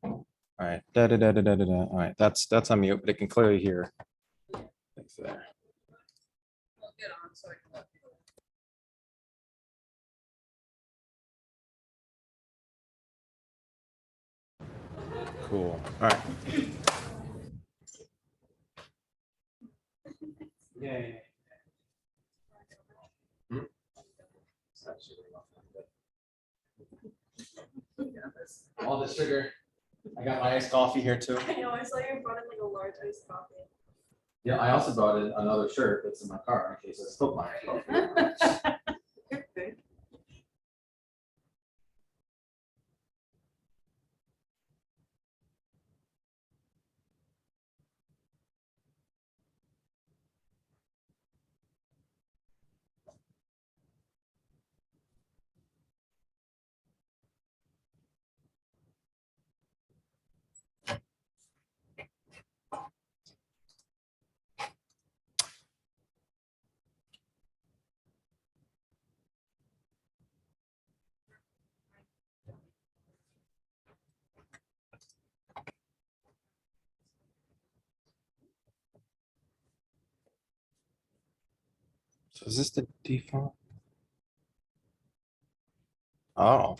All right, da da da da da da. All right, that's on mute, but it can clearly hear. Thanks there. I'll get on so I can let people. Cool. All right. Yay. All the sugar. I got my iced coffee here too. I know, I saw you brought in like a large iced coffee. Yeah, I also brought in another shirt that's in my car in case I spilt my coffee. So is this the default? Oh.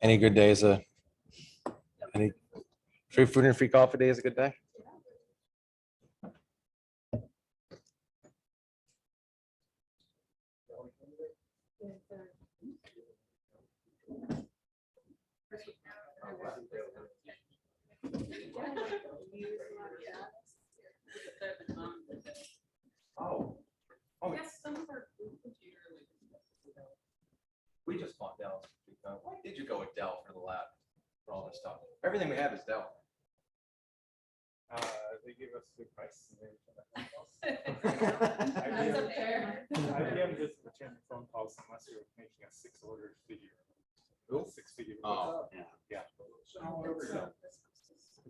Any good days? Any free food and free coffee day is a good day? Oh. Oh, Yes, some of our computer. we just bought Dell. Why did you go with Dell for the lab for all this stuff? Everything we have is Dell. They give us good price. That's fair. IBM just return phone calls unless you're making a 6-order figure. Ooh. 6-figure. Oh, Yeah. because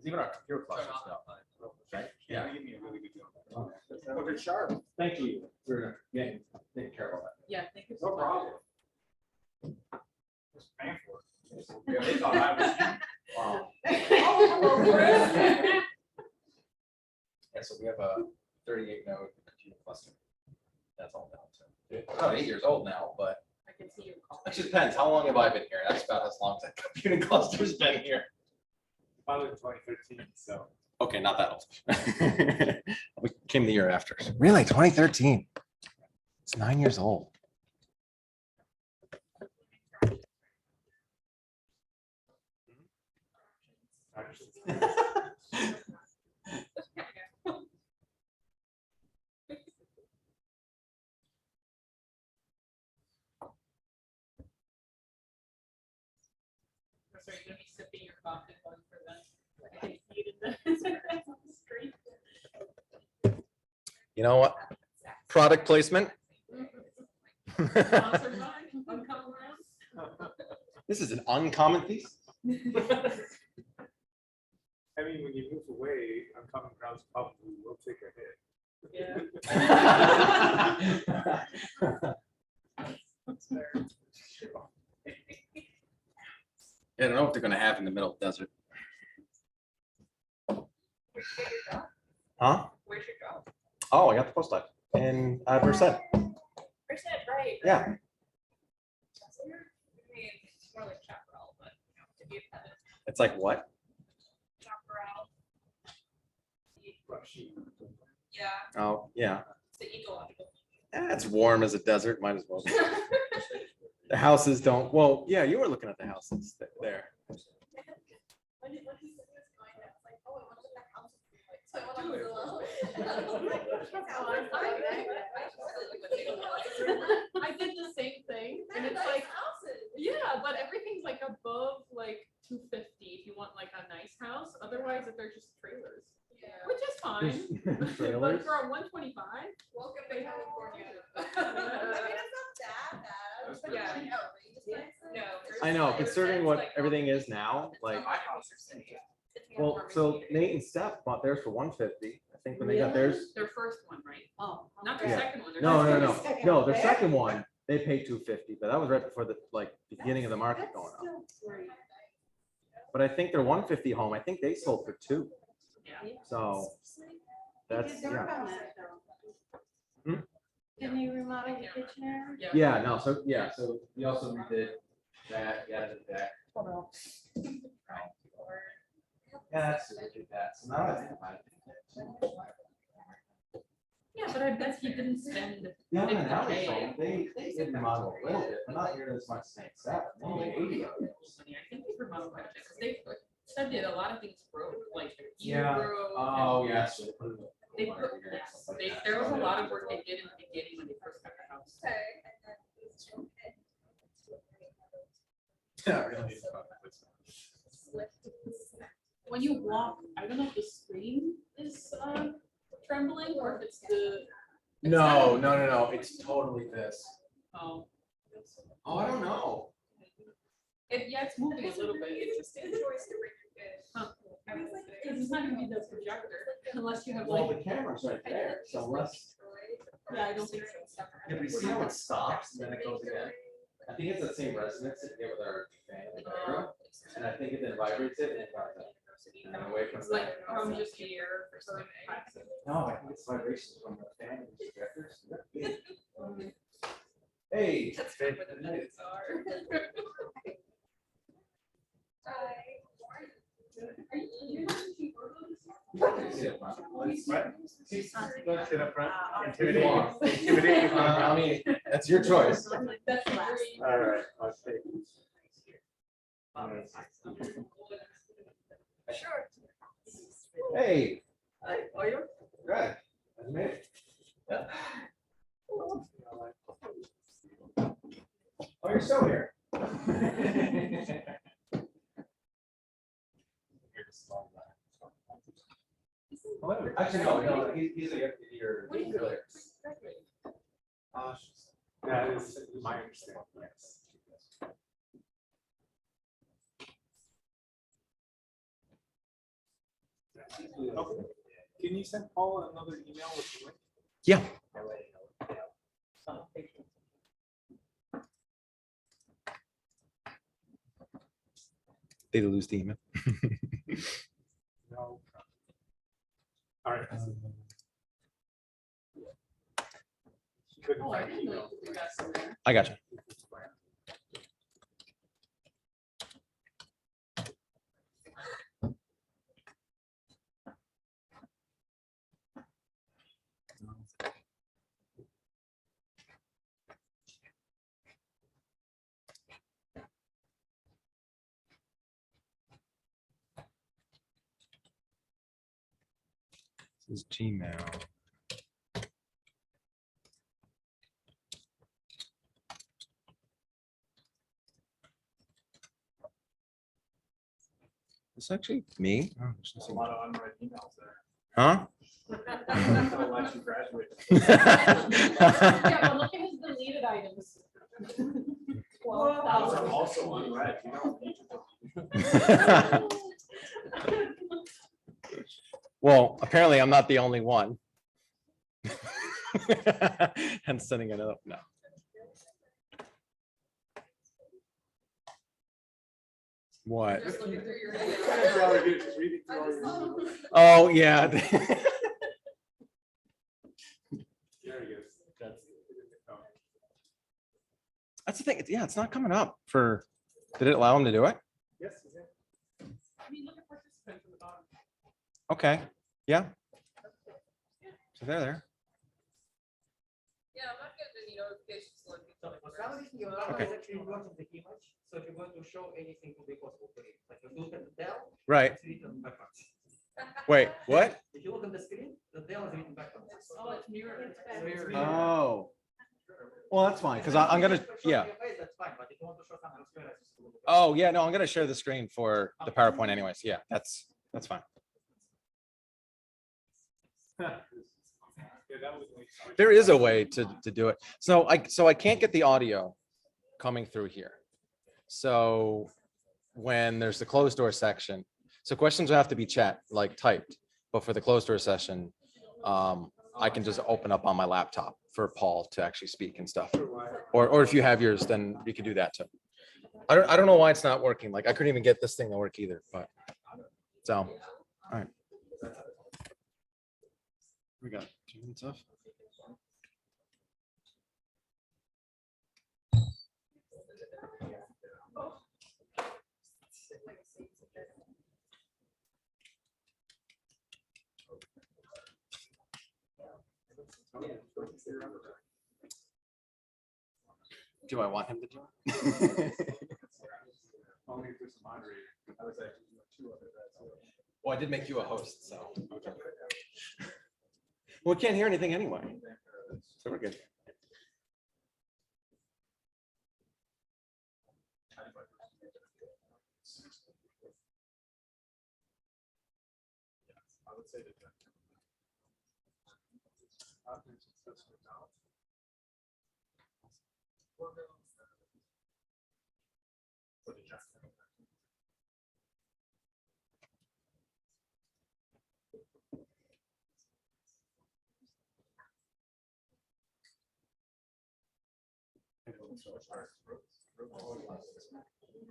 even our computer cluster stuff. Right? Yeah. They give me a really good deal. Well, they're sharp. Thank you for getting taking care of all that. Yeah, thank you. No problem. Just paying for it. Yeah, they thought I was. Wow. Yeah, so we have a 38 node computer cluster. That's all down to. It's about 8 years old now, but I can see your call. it just depends. How long have I been here? That's about as long as that computing cluster's been here. Probably in 2013, so. Okay, not that old. We came the year after. Really, 2013? It's 9 years old. So you're gonna be sipping your coffee going for that. I can see it in the street. You know what? Product placement. Sponsored by Uncommon Grounds. This is an uncommon piece. I mean, when you move away, Uncommon Grounds probably will take a hit. Yeah. That's fair. I don't know what they're gonna have in the middle of the desert. Where'd you get your job? Huh? Where's your job? Oh, I got the post life in Merced. Percent, right? Yeah. I mean, it's more like chaparral, but you know, if you have it, It's like what? chaparral. Rushy. Yeah, Oh, yeah. it's the ecological. It's warm as a desert. Might as well. be. The houses don't. Well, yeah, you were looking at the houses there. When he said he was going, I was like, oh, I want to look at the house. So I went on Zillow. That's how I find it. I did the same thing, and They're it's nice like, houses. yeah, but everything's like above like 250 if you want like a nice house. Otherwise, if they're just trailers, Yeah. which is fine. Trailers? But for a 125, Welcome to California. I mean, it's not that bad. It's Yeah. like outrageous prices. no. I know, versus, considering like, what like, everything is now, it's like. not my house or city. It's more Well, farming so community. Nate and Steph bought theirs for 150. think when they got theirs. Their first one, right? Oh. Not their Yeah. second one. their No, first no, one. no, no, their second one, they paid 250, but that was right before the, like, beginning of the market going up. But I think their 150 home, I think they sold for 2, Yeah. so that's, yeah. Hmm? Can you remodel the kitchen area? Yeah, no, so, yeah, so we also redid that, yeah, that. Yeah, that's, we did that, so now I think about it. Yeah, but I bet he didn't spend. Yeah, 50K. now they did remodel a little bit, but not near as much as that, maybe 80 of it. I think they remodeled quite a bit, 'cause they said that a lot of things broke, like their heater Yeah. broke. Oh, and yes. They put, yes, there was a lot of work they did in the beginning when they first got the house. Yeah, really. When you walk, I don't know if the screen is trembling or if it's the. No, it's totally this. Oh, Oh, I don't know. yeah, it's moving a little bit. It's just enjoys to bring your kids. Huh. Because it's not gonna be the projector unless you have Well, like, the camera's right there, so unless, yeah, I don't think so. yeah, but you see how it stops and then it goes again? I think it's the same resonance that you get with our fan in the bedroom, and I think it then vibrates it and it goes up. And then away from It's like that. from just here for some passive. No, I think it's vibrations from the fan and the projectors. Hey. That's where the minutes are. Don't sit up front. Intimidating. Intimidating. I mean, that's your choice. That's the dream. All right, let's take. Sure. Hey, Are you? good. That's me. Yeah. Oh, you're still here. Actually, no, he's a year earlier. That is my understanding, yes. Okay. Can you send Paul another email with the link? Yeah. They lose the email. No. All right. She couldn't Oh, I find the didn't know email. you got some there. I got you. This is Gmail. It's actually me. Oh, there's There's a nothing- lot of unread emails there. Huh? I'll let you graduate. Yeah, but look at his deleted items. Those are also unread, you don't need to. Well, apparently I'm not the only one. And sending it up now. What? Just looking through your. That's all I do, just reading through all your emails. Oh, yeah. There he is. That's. Oh. That's the thing. Yeah, it's not coming up for, did it allow him to do it? Yes, is it? I mean, look at participants in the bottom. Okay, yeah. So they're there. Yeah, I'm not getting any notifications. So for some reason, your camera Okay. is actually watching the image, so if you're going to show anything to be possible for it, like if you look at the Dell, Right. it's written backwards. Wait, what? If you look at the screen, the Dell is written backwards. Oh, it's mirrored. It's mirrored. Oh. Well, that's fine, because I'm gonna, If you show yeah. your face, that's fine, but if you want to show something else, just look at it. Oh, yeah, no, I'm gonna share the screen for the PowerPoint anyways. Yeah, that's fine. Yeah, that was like- There is a way to do it. So I can't get the audio coming through here. So when there's the closed door section, so questions will have to be chat, like typed, but for the closed door session, I can just open up on my laptop for Paul to actually speak and stuff. Or if you have yours, then we could do that too. I don't know why it's not working. Like I couldn't even get this thing to work either, but so, all right. We got 2 minutes off. Do I want him to do it? Only if there's a moderator. I was actually doing 2 other guys. Well, I did make you a host, so. Okay. Well, we can't hear anything anyway, so we're good. I would say that. I've been successful now. For the jack.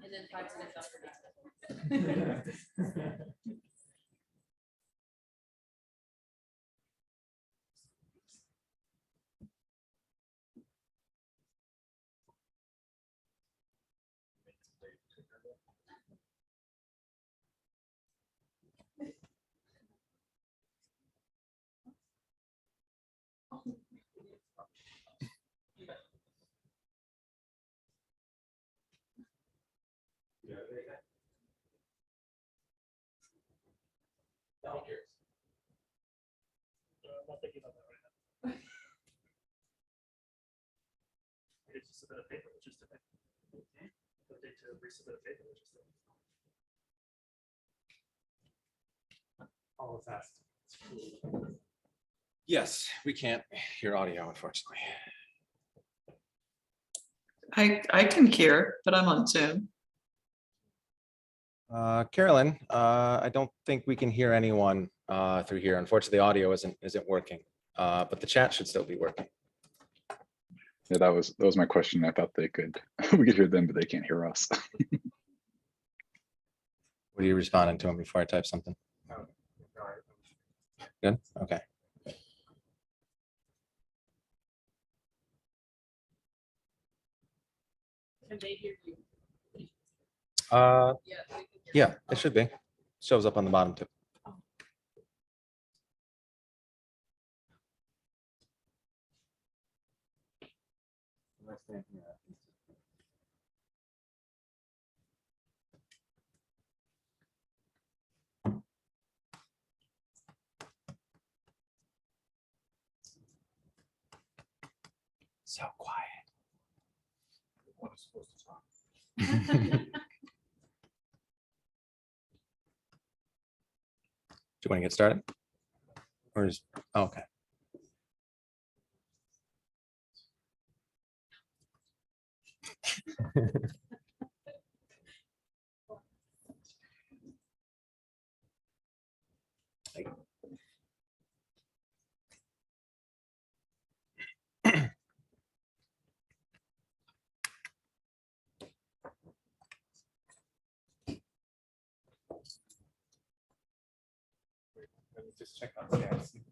And then 5 minutes after. Not thinking about that right now. It's just a bit of paper, which is today. The date to resubmit a paper, which is today. All fast. Yes, we can't hear audio, unfortunately. I can hear, but I'm on Zoom. Carolyn, I don't think we can hear anyone through here. Unfortunately, the audio isn't working, but the chat should still be working. Yeah, that was my question. I thought they could, we could hear them, but they can't hear us. What are you responding to him before I type something? Good, okay. Can they hear you? Uh, Yeah. they can hear yeah, it should be. Shows up on the bottom too. So quiet. One is supposed to talk. Do you want to get started? Or is, oh, okay. Let me just check on CIC.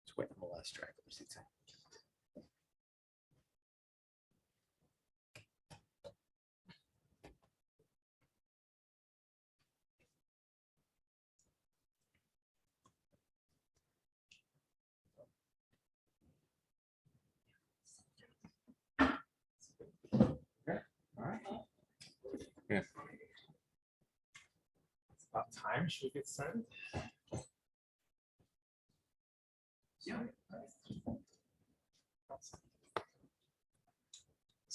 Just wait on the last track of the seats. Yeah. It's about time. Should we get started? Yeah.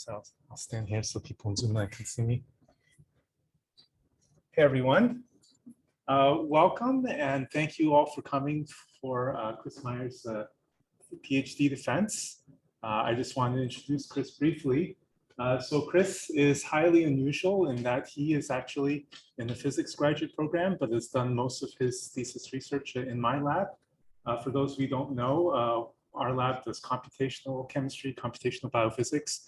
So I'll stand here so people on Zoom Line can see me. Hey, everyone. Welcome and thank you all for coming for Chris Meyer's PhD defense. I just wanted to introduce Chris briefly. So Chris is highly unusual in that he is actually in the physics graduate program, but has done most of his thesis research in my lab. For those of you who don't know, our lab does computational chemistry, computational biophysics.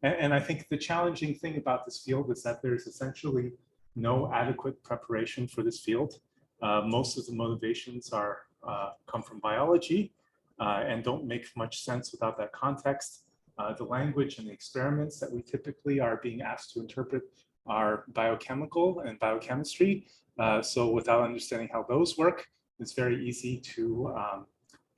And I think the challenging thing about this field is that there's essentially no adequate preparation for this field. Most of the motivations come from biology and don't make much sense without that context. The language and the experiments that we typically are being asked to interpret are biochemical and biochemistry. So without understanding how those work, it's very easy to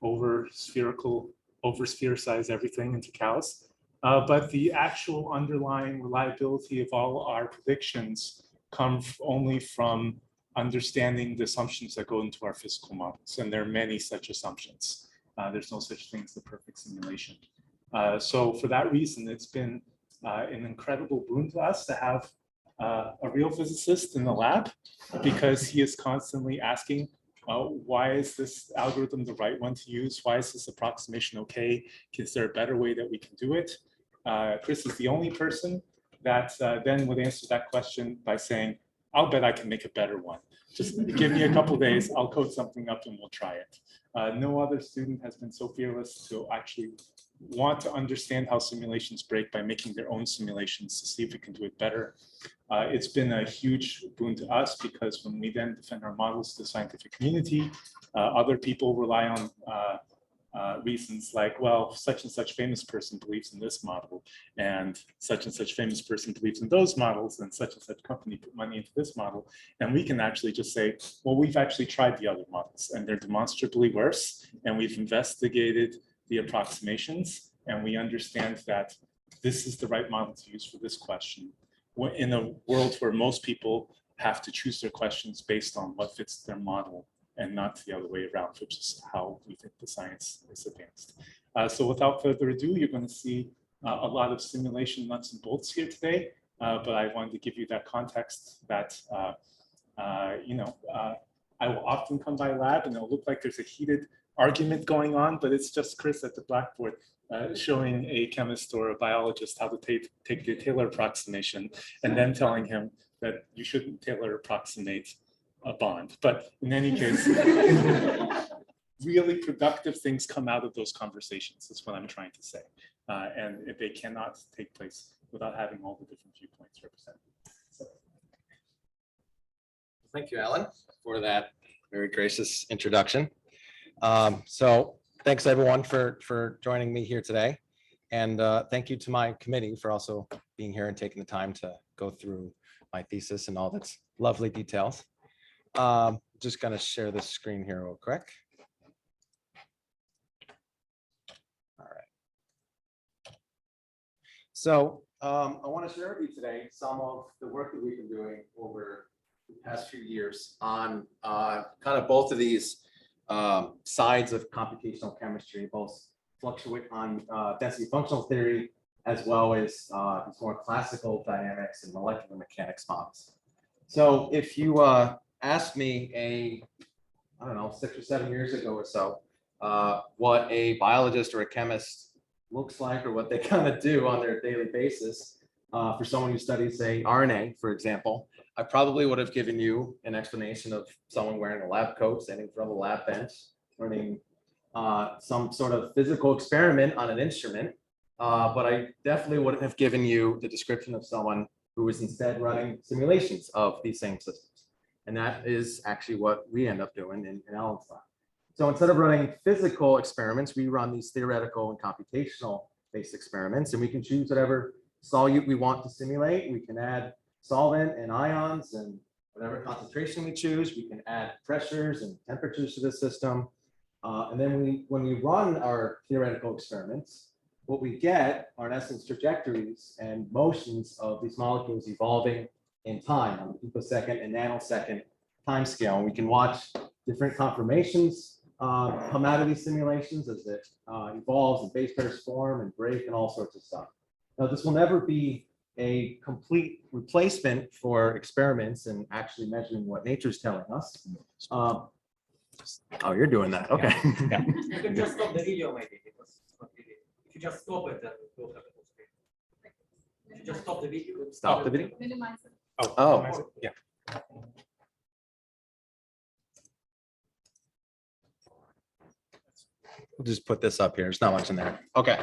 over-sphericize everything into cows. But the actual underlying reliability of all our predictions come only from understanding the assumptions that go into our physical models. And there are many such assumptions. There's no such thing as the perfect simulation. So for that reason, it's been an incredible boon to us to have a real physicist in the lab, because he is constantly asking, why is this algorithm the right one to use? Why is this approximation okay? Is there a better way that we can do it? Chris is the only person that then would answer that question by saying, I'll bet I can make a better one. Just give me a couple of days, I'll code something up and we'll try it. No other student has been so fearless to actually want to understand how simulations break by making their own simulations to see if we can do it better. It's been a huge boon to us, because when we then defend our models to the scientific community, other people rely on reasons like, well, such and such famous person believes in this model, and such famous person believes in those models, and such company put money into this model. And we can actually just say, well, we've actually tried the other models and they're demonstrably worse, and we've investigated the approximations, and we understand that this is the right model to use for this question. In a world where most people have to choose their questions based on what fits their model and not the other way around, which is how we think the science is advanced. So without further ado, you're going to see a lot of simulation nuts and bolts here today, but I wanted to give you that context that, I will often come by lab and it'll look like there's a heated argument going on, but it's just Chris at the blackboard showing a chemist or a biologist how to take the Taylor approximation, and then telling him that you shouldn't Taylor approximate a bond. But in any case, really productive things come out of those conversations. That's what I'm trying to say. And they cannot take place without having all the different viewpoints represented. So. Thank you, Alan, for that very gracious introduction. So thanks everyone for joining me here today. And thank you to my committee for also being here and taking the time to go through my thesis and all its lovely details. Just gonna share this screen here real quick. All right. So I want to share with you today some of the work that we've been doing over the past few years on kind of both of these sides of computational chemistry, both fluctuate on density functional theory, as well as these more classical dynamics and molecular mechanics models. So if you asked me I don't know, 6 or 7 years ago or so, what a biologist or a chemist looks like, or what they kind of do on their daily basis, for someone who studies, say, RNA, for example, I probably would have given you an explanation of someone wearing a lab coat, standing in front of a lab bench, running some sort of physical experiment on an instrument. But I definitely wouldn't have given you the description of someone who is instead running simulations of these same systems. And that is actually what we end up doing in Alan's lab. So instead of running physical experiments, we run these theoretical and computational based experiments, and we can choose whatever solute we want to simulate. We can add solvent and ions and whatever concentration we choose. We can add pressures and temperatures to the system. And then when we run our theoretical experiments, what we get are in essence trajectories and motions of these molecules evolving in time on the picosecond and nanosecond time scale. And we can watch different conformations come out of these simulations as it evolves and base pairs form and break and all sorts of stuff. Now, this will never be a complete replacement for experiments and actually measuring what nature's telling us. Oh, you're doing that, okay. You can just stop the video maybe, because it's not really, if you just stop it, then we'll have the whole screen. If you just stop the video. Stop the video? Minimize it. Oh, yeah. We'll just put this up here. There's not much in there. Okay.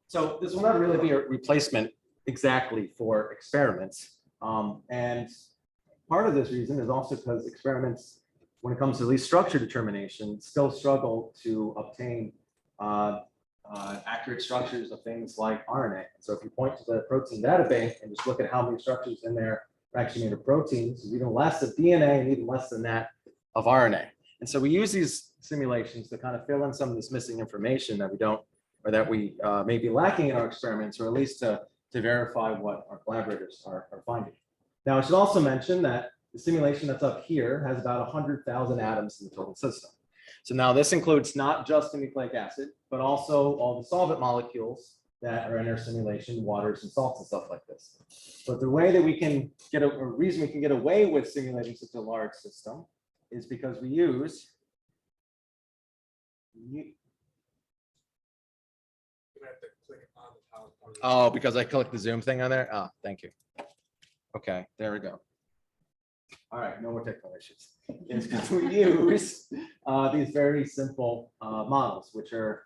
So this will not really be a replacement exactly for experiments. And part of this reason is also because experiments, when it comes to at least structure determination, still struggle to obtain accurate structures of things like RNA. So if you point to the protein data bank and just look at how many structures in there are actually made of proteins, even less of DNA and even less than that of RNA. And so we use these simulations to kind of fill in some of this missing information that we don't, or that we may be lacking in our experiments, or at least to verify what our collaborators are finding. Now, I should also mention that the simulation that's up here has about 100,000 atoms in the total system. So now this includes not just the nucleic acid, but also all the solvent molecules that are in our simulation, waters and salts and stuff like this. But the way that we can get a reason we can get away with simulating such a large system is because we use oh, because I clicked the zoom thing on there. Ah, thank you. Okay, there we go. All right, no more technical issues. It's because we use these very simple models, which are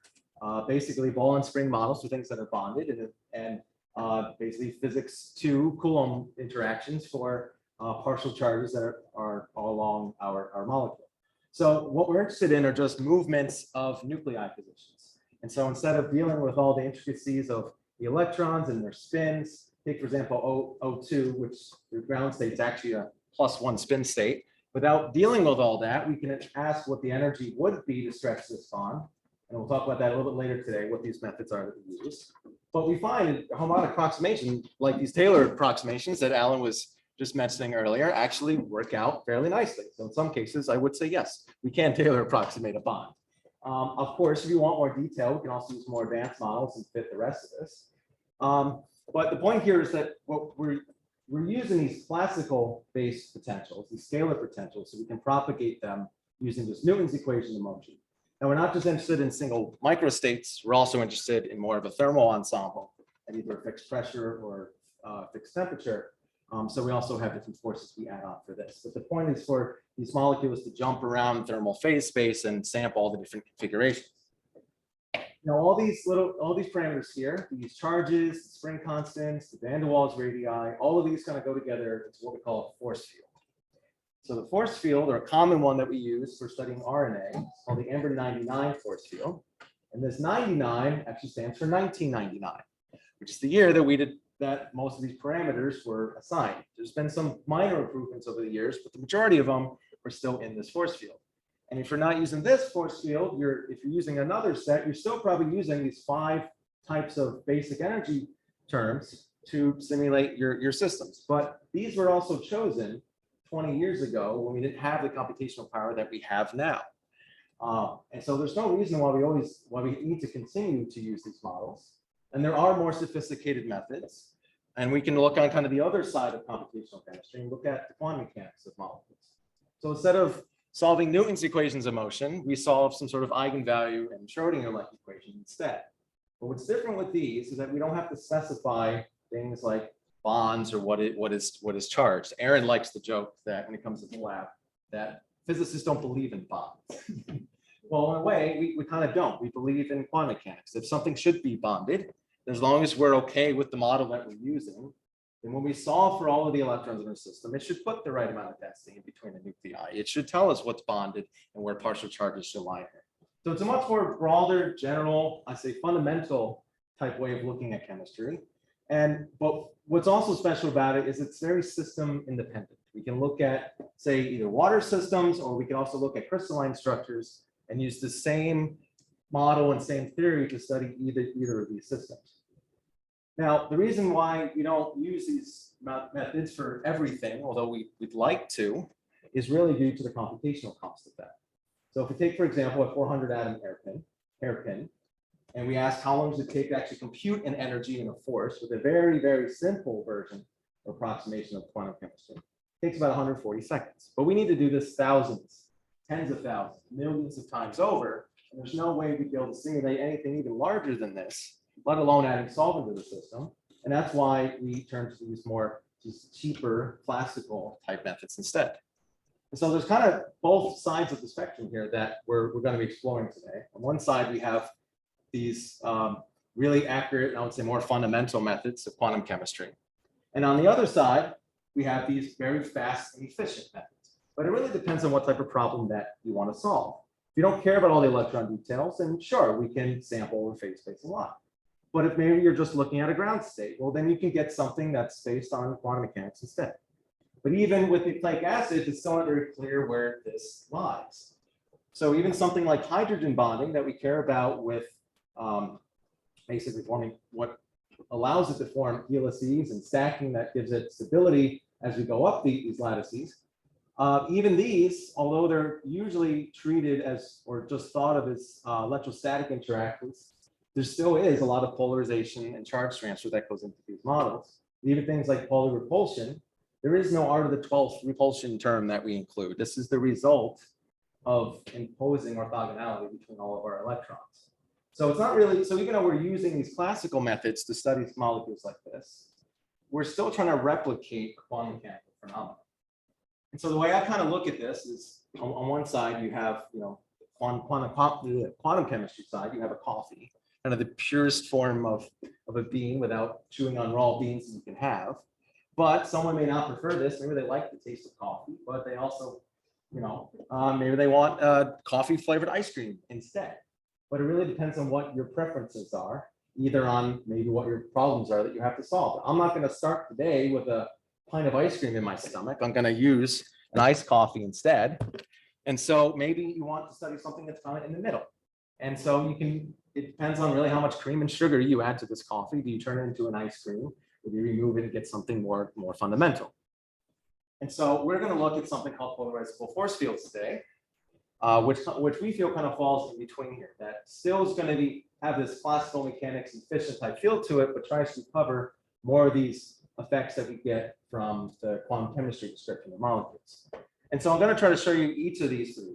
basically ball and spring models for things that are bonded, and basically physics 2 Coulomb interactions for partial charges that are all along our molecule. So what we're interested in are just movements of nuclei positions. And so instead of dealing with all the intricacies of the electrons and their spins, take for example O2, which the ground state is actually a +1 spin state. Without dealing with all that, we can ask what the energy would be to stretch this bond. And we'll talk about that a little bit later today, what these methods are that we use. But we find a harmonic approximation, like these Taylor approximations that Alan was just mentioning earlier, actually work out fairly nicely. So in some cases, I would say, yes, we can Taylor approximate a bond. Of course, if you want more detail, we can also use more advanced models and fit the rest of this. But the point here is that what we're using these classical based potentials, these scalar potentials, so we can propagate them using just Newton's equation of motion. And we're not just interested in single microstates, we're also interested in more of a thermal ensemble at either fixed pressure or fixed temperature. So we also have different forces we add on for this. But the point is for these molecules to jump around thermal phase space and sample all the different configurations. Now, all these parameters here, these charges, the spring constants, the van der Waals radii, all of these kind of go together into what we call a force field. So the force field, or a common one that we use for studying RNA, is called the Amber 99 force field. And this 99 actually stands for 1999, which is the year that most of these parameters were assigned. There's been some minor improvements over the years, but the majority of them are still in this force field. And if you're not using this force field, if you're using another set, you're still probably using these 5 types of basic energy terms to simulate your systems. But these were also chosen 20 years ago when we didn't have the computational power that we have now. And so there's no reason why we need to continue to use these models. And there are more sophisticated methods. And we can look on kind of the other side of computational chemistry and look at the quantum mechanics of molecules. So instead of solving Newton's equations of motion, we solve some sort of eigenvalue and Schrodinger-like equation instead. But what's different with these is that we don't have to specify things like bonds or what is charged. Aaron likes the joke that when it comes to the lab, that physicists don't believe in bonds. Well, in a way, we kind of don't. We believe in quantum mechanics. If something should be bonded, as long as we're okay with the model that we're using, then when we solve for all of the electrons in our system, it should put the right amount of density in between the nuclei. It should tell us what's bonded and where partial charges should lie here. So it's a much more broader, general, I say fundamental type way of looking at chemistry. But what's also special about it is it's very system independent. We can look at, say, either water systems, or we can also look at crystalline structures and use the same model and same theory to study either of these systems. Now, the reason why we don't use these methods for everything, although we'd like to, is really due to the computational cost of that. So if we take, for example, a 400 atom hairpin, And we asked how long does it take to actually compute an energy and a force with a very, very simple version or approximation of quantum chemistry. It takes about 140 seconds. But we need to do this thousands, tens of thousands, millions of times over. And there's no way we'd be able to simulate anything even larger than this, let alone adding solvent to the system. And that's why we turn to these just cheaper classical type methods instead. And so there's kind of both sides of the spectrum here that we're going to be exploring today. On one side, we have these really accurate, and I would say more fundamental methods of quantum chemistry. And on the other side, we have these very fast and efficient methods. But it really depends on what type of problem that you want to solve. If you don't care about all the electron details, then sure, we can sample over phase space a lot. But if maybe you're just looking at a ground state, well, then you can get something that's based on quantum mechanics instead. But even with nucleic acids, it's still not very clear where this lies. So even something like hydrogen bonding that we care about with basically forming what allows it to form helices and stacking that gives it stability as we go up these lattices. Even these, although they're usually treated as, or just thought of as electrostatic interactions, there still is a lot of polarization and charge transfer that goes into these models. Even things like polar repulsion, there is no art of the 12th repulsion term that we include. This is the result of imposing orthogonality between all of our electrons. So it's not really, so even though we're using these classical methods to study molecules like this, we're still trying to replicate quantum mechanical phenomena. And so the way I kind of look at this is on one side, you have, quantum chemistry side, you have a coffee, kind of the purest form of a bean without chewing on raw beans that you can have. But someone may not prefer this. Maybe they like the taste of coffee, but they also, maybe they want coffee flavored ice cream instead. But it really depends on what your preferences are, either on maybe what your problems are that you have to solve. I'm not going to start today with a pint of ice cream in my stomach. I'm going to use an iced coffee instead. And so maybe you want to study something that's kind of in the middle. And so it depends on really how much cream and sugar you add to this coffee. Do you turn it into an ice cream? Or do you remove it and get something more fundamental? And so we're going to look at something called polarizable force fields today, which we feel kind of falls in between here. That still is going to have this classical mechanics efficient type feel to it, but tries to cover more of these effects that we get from the quantum chemistry description of molecules. And so I'm going to try to show you each of these three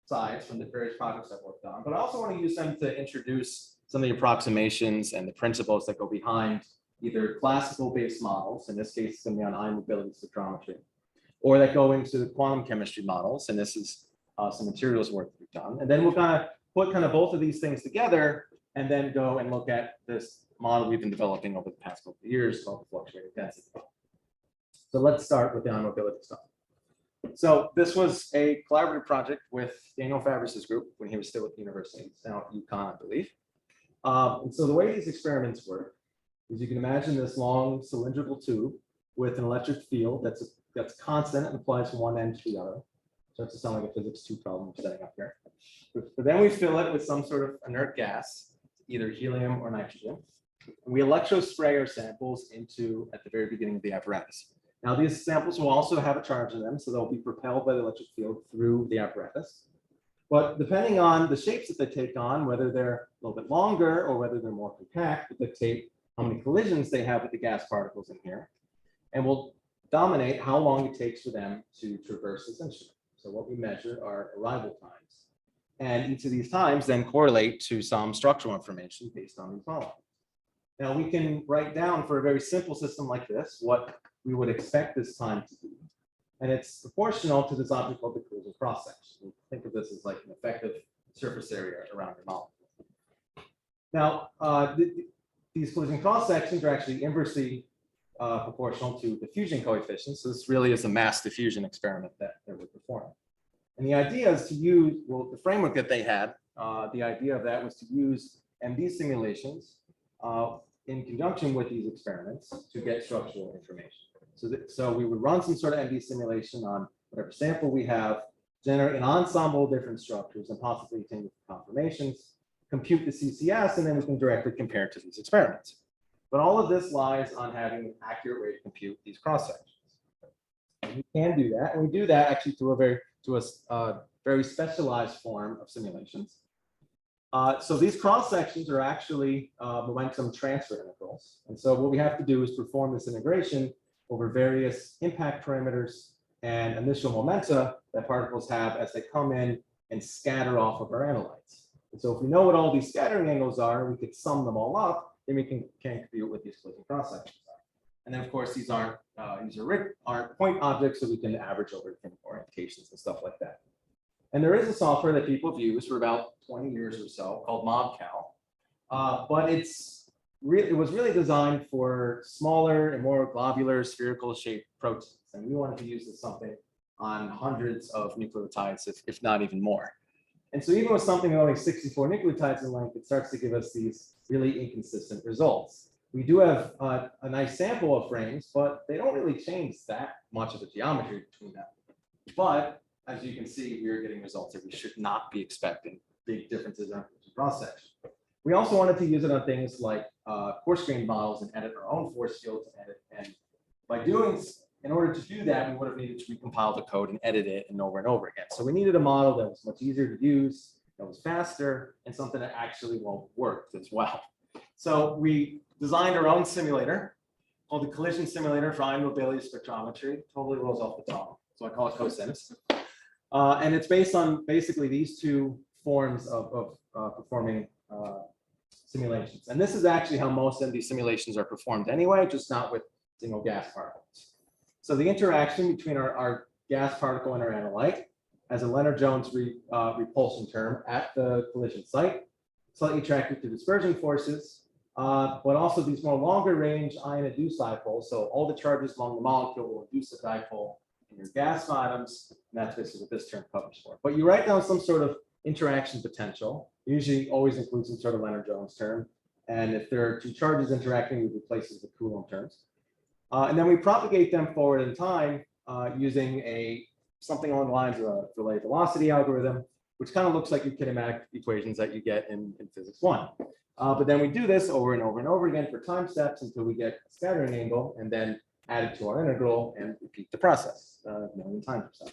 sides from the various projects I've worked on, but I also want to use them to introduce some of the approximations and the principles that go behind either classical based models, in this case, it's going to be on ion mobility spectrometry, or that go into the quantum chemistry models. And this is some materials work we've done. And then we'll kind of put both of these things together and then go and look at this model we've been developing over the past couple of years called the fluctuating density. So let's start with the ion mobility stuff. So this was a collaborative project with Daniel Fabris's group when he was still at the university. It's now at UConn, I believe. And so the way these experiments work is you can imagine this long cylindrical tube with an electric field that's constant and applies from one end to the other. Starts to sound like a physics 2 problem we're setting up here. But then we fill it with some sort of inert gas, either helium or nitrogen. And we electrospray our samples into at the very beginning of the apparatus. Now these samples will also have a charge in them, so they'll be propelled by the electric field through the apparatus. But depending on the shapes that they take on, whether they're a little bit longer or whether they're more compact, will dictate how many collisions they have with the gas particles in here, and will dominate how long it takes for them to traverse this instrument. So what we measure are arrival times. And each of these times then correlate to some structural information based on these molecules. Now we can write down for a very simple system like this what we would expect this time to be. And it's proportional to this object called the collision cross-section. Think of this as like an effective surface area around your molecule. Now, these collision cross-sections are actually inversely proportional to diffusion coefficients. So this really is a mass diffusion experiment that we're performing. And the idea is to use, well, the framework that they had, the idea of that was to use MD simulations in conjunction with these experiments to get structural information. So we would run some sort of MD simulation on whatever sample we have, generate an ensemble of different structures and possibly obtain conformations, compute the CCS, and then we can directly compare it to these experiments. But all of this lies on having an accurate way to compute these cross-sections. We can do that, and we do that actually through a very specialized form of simulations. So these cross sections are actually momentum transfer integrals. And so what we have to do is perform this integration over various impact parameters and initial momenta that particles have as they come in and scatter off of our analytes. And so if we know what all these scattering angles are, we could sum them all up, then we can compute what these collision cross sections are. And then of course, these aren't point objects, so we can average over different orientations and stuff like that. And there is a software that people have used for about 20 years or so called MobCal. But it was really designed for smaller and more globular spherical shaped proteins. And we wanted to use this something on hundreds of nucleotides, if not even more. And so even with something only 64 nucleotides in length, it starts to give us these really inconsistent results. We do have a nice sample of frames, but they don't really change that much of the geometry between them. But as you can see, we're getting results that we should not be expecting big differences in cross section. We also wanted to use it on things like coarse grained models and edit our own force field to edit. And by doing, in order to do that, we would have needed to recompile the code and edit it and over again. So we needed a model that was much easier to use, that was faster, and something that actually worked as well. So we designed our own simulator called the collision simulator for ion mobility spectrometry. Totally rolls off the tongue. So I call it COSIMS. And it's based on basically these two forms of performing simulations. And this is actually how most of these simulations are performed anyway, just not with single gas particles. So the interaction between our gas particle and our analyte has a Leonard-Jones repulsion term at the collision site, slightly attracted to dispersion forces, but also these more longer range ion-induced dipoles. So all the charges along the molecule will induce a dipole in your gas atoms, and that's basically what this term covers for. But you write down some sort of interaction potential, usually always includes some sort of Leonard-Jones term. And if there are two charges interacting, we replace it with Coulomb terms. And then we propagate them forward in time using something along the lines of a delay velocity algorithm, which kind of looks like your kinematic equations that you get in physics 1. But then we do this over and over again for time steps until we get a scattering angle, and then add it to our integral and repeat the process a million times or so.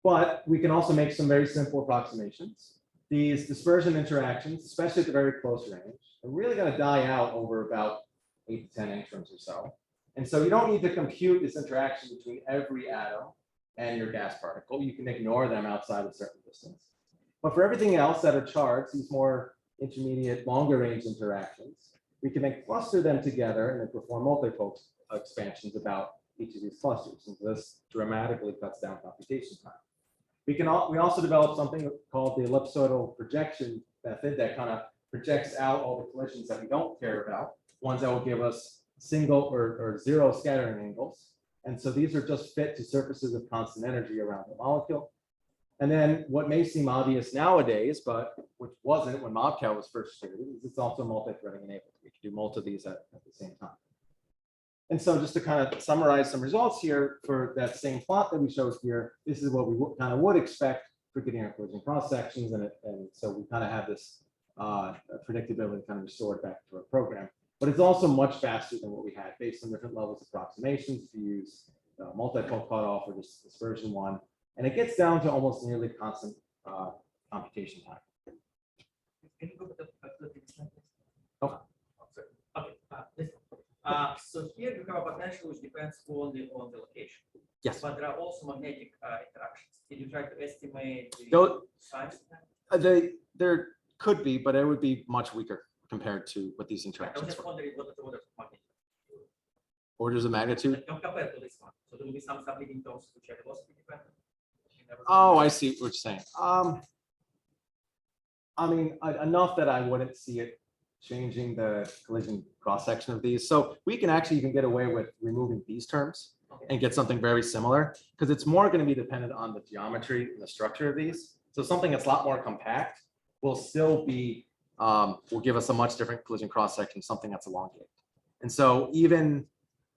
But we can also make some very simple approximations. These dispersion interactions, especially at the very close range, are really going to die out over about 8 to 10 angstroms or so. And so you don't need to compute this interaction between every atom and your gas particle. You can ignore them outside a certain distance. But for everything else that are charged, these more intermediate, longer range interactions, we can then cluster them together and then perform multifold expansions about each of these clusters. And this dramatically cuts down computation time. We also developed something called the ellipsoidal projection method that kind of projects out all the collisions that we don't care about, ones that will give us single or zero scattering angles. And so these are just fit to surfaces of constant energy around the molecule. And then what may seem obvious nowadays, but which wasn't when MobCal was first created, is it's also multi-threading enabled. We can do multi of these at the same time. And so just to kind of summarize some results here for that same plot that we showed here, this is what we kind of would expect for getting our collision cross sections. And so we kind of have this predictability kind of restored back to our program. But it's also much faster than what we had based on different levels of approximations. If you use multifold cutoff or just dispersion 1, and it gets down to almost nearly constant computation time. Can you go to the next slide, please? Oh. Okay, this so here you have a potential which depends only on the location. Yes. But there are also magnetic interactions. Did you try to estimate the Those- size of them? There could be, but it would be much weaker compared to what these I was interactions just were. wondering what the order of magnitude. Orders of magnitude. Compared to this one. So there will be some leading terms which are velocity dependent. You never Oh, know. I see what you're saying. I mean, enough that I wouldn't see it changing the collision cross section of these. So we can actually even get away with removing these terms Okay. and get something very similar, because it's more going to be dependent on the geometry and the structure of these. So something that's a lot more compact will still be, will give us a much different collision cross section, something that's elongated. And so even,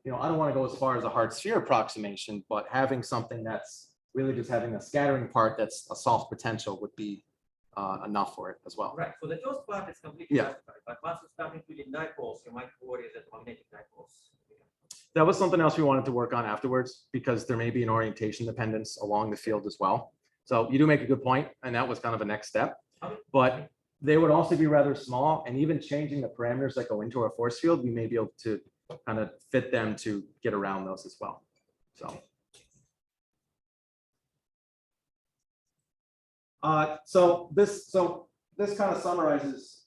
I don't want to go as far as a hard sphere approximation, but having something that's really just having a scattering part that's a soft potential would be enough for it as well. Right. So the first part is completely Yeah. justified. But once you start including dipoles, you might worry that magnetic dipoles. That was something else we wanted to work on afterwards, because there may be an orientation dependence along the field as well. So you do make a good point, and that was kind of a next step. Okay. But they would also be rather small, and even changing the parameters that go into our force field, we may be able to kind of fit them to get around those as well. So. So this kind of summarizes,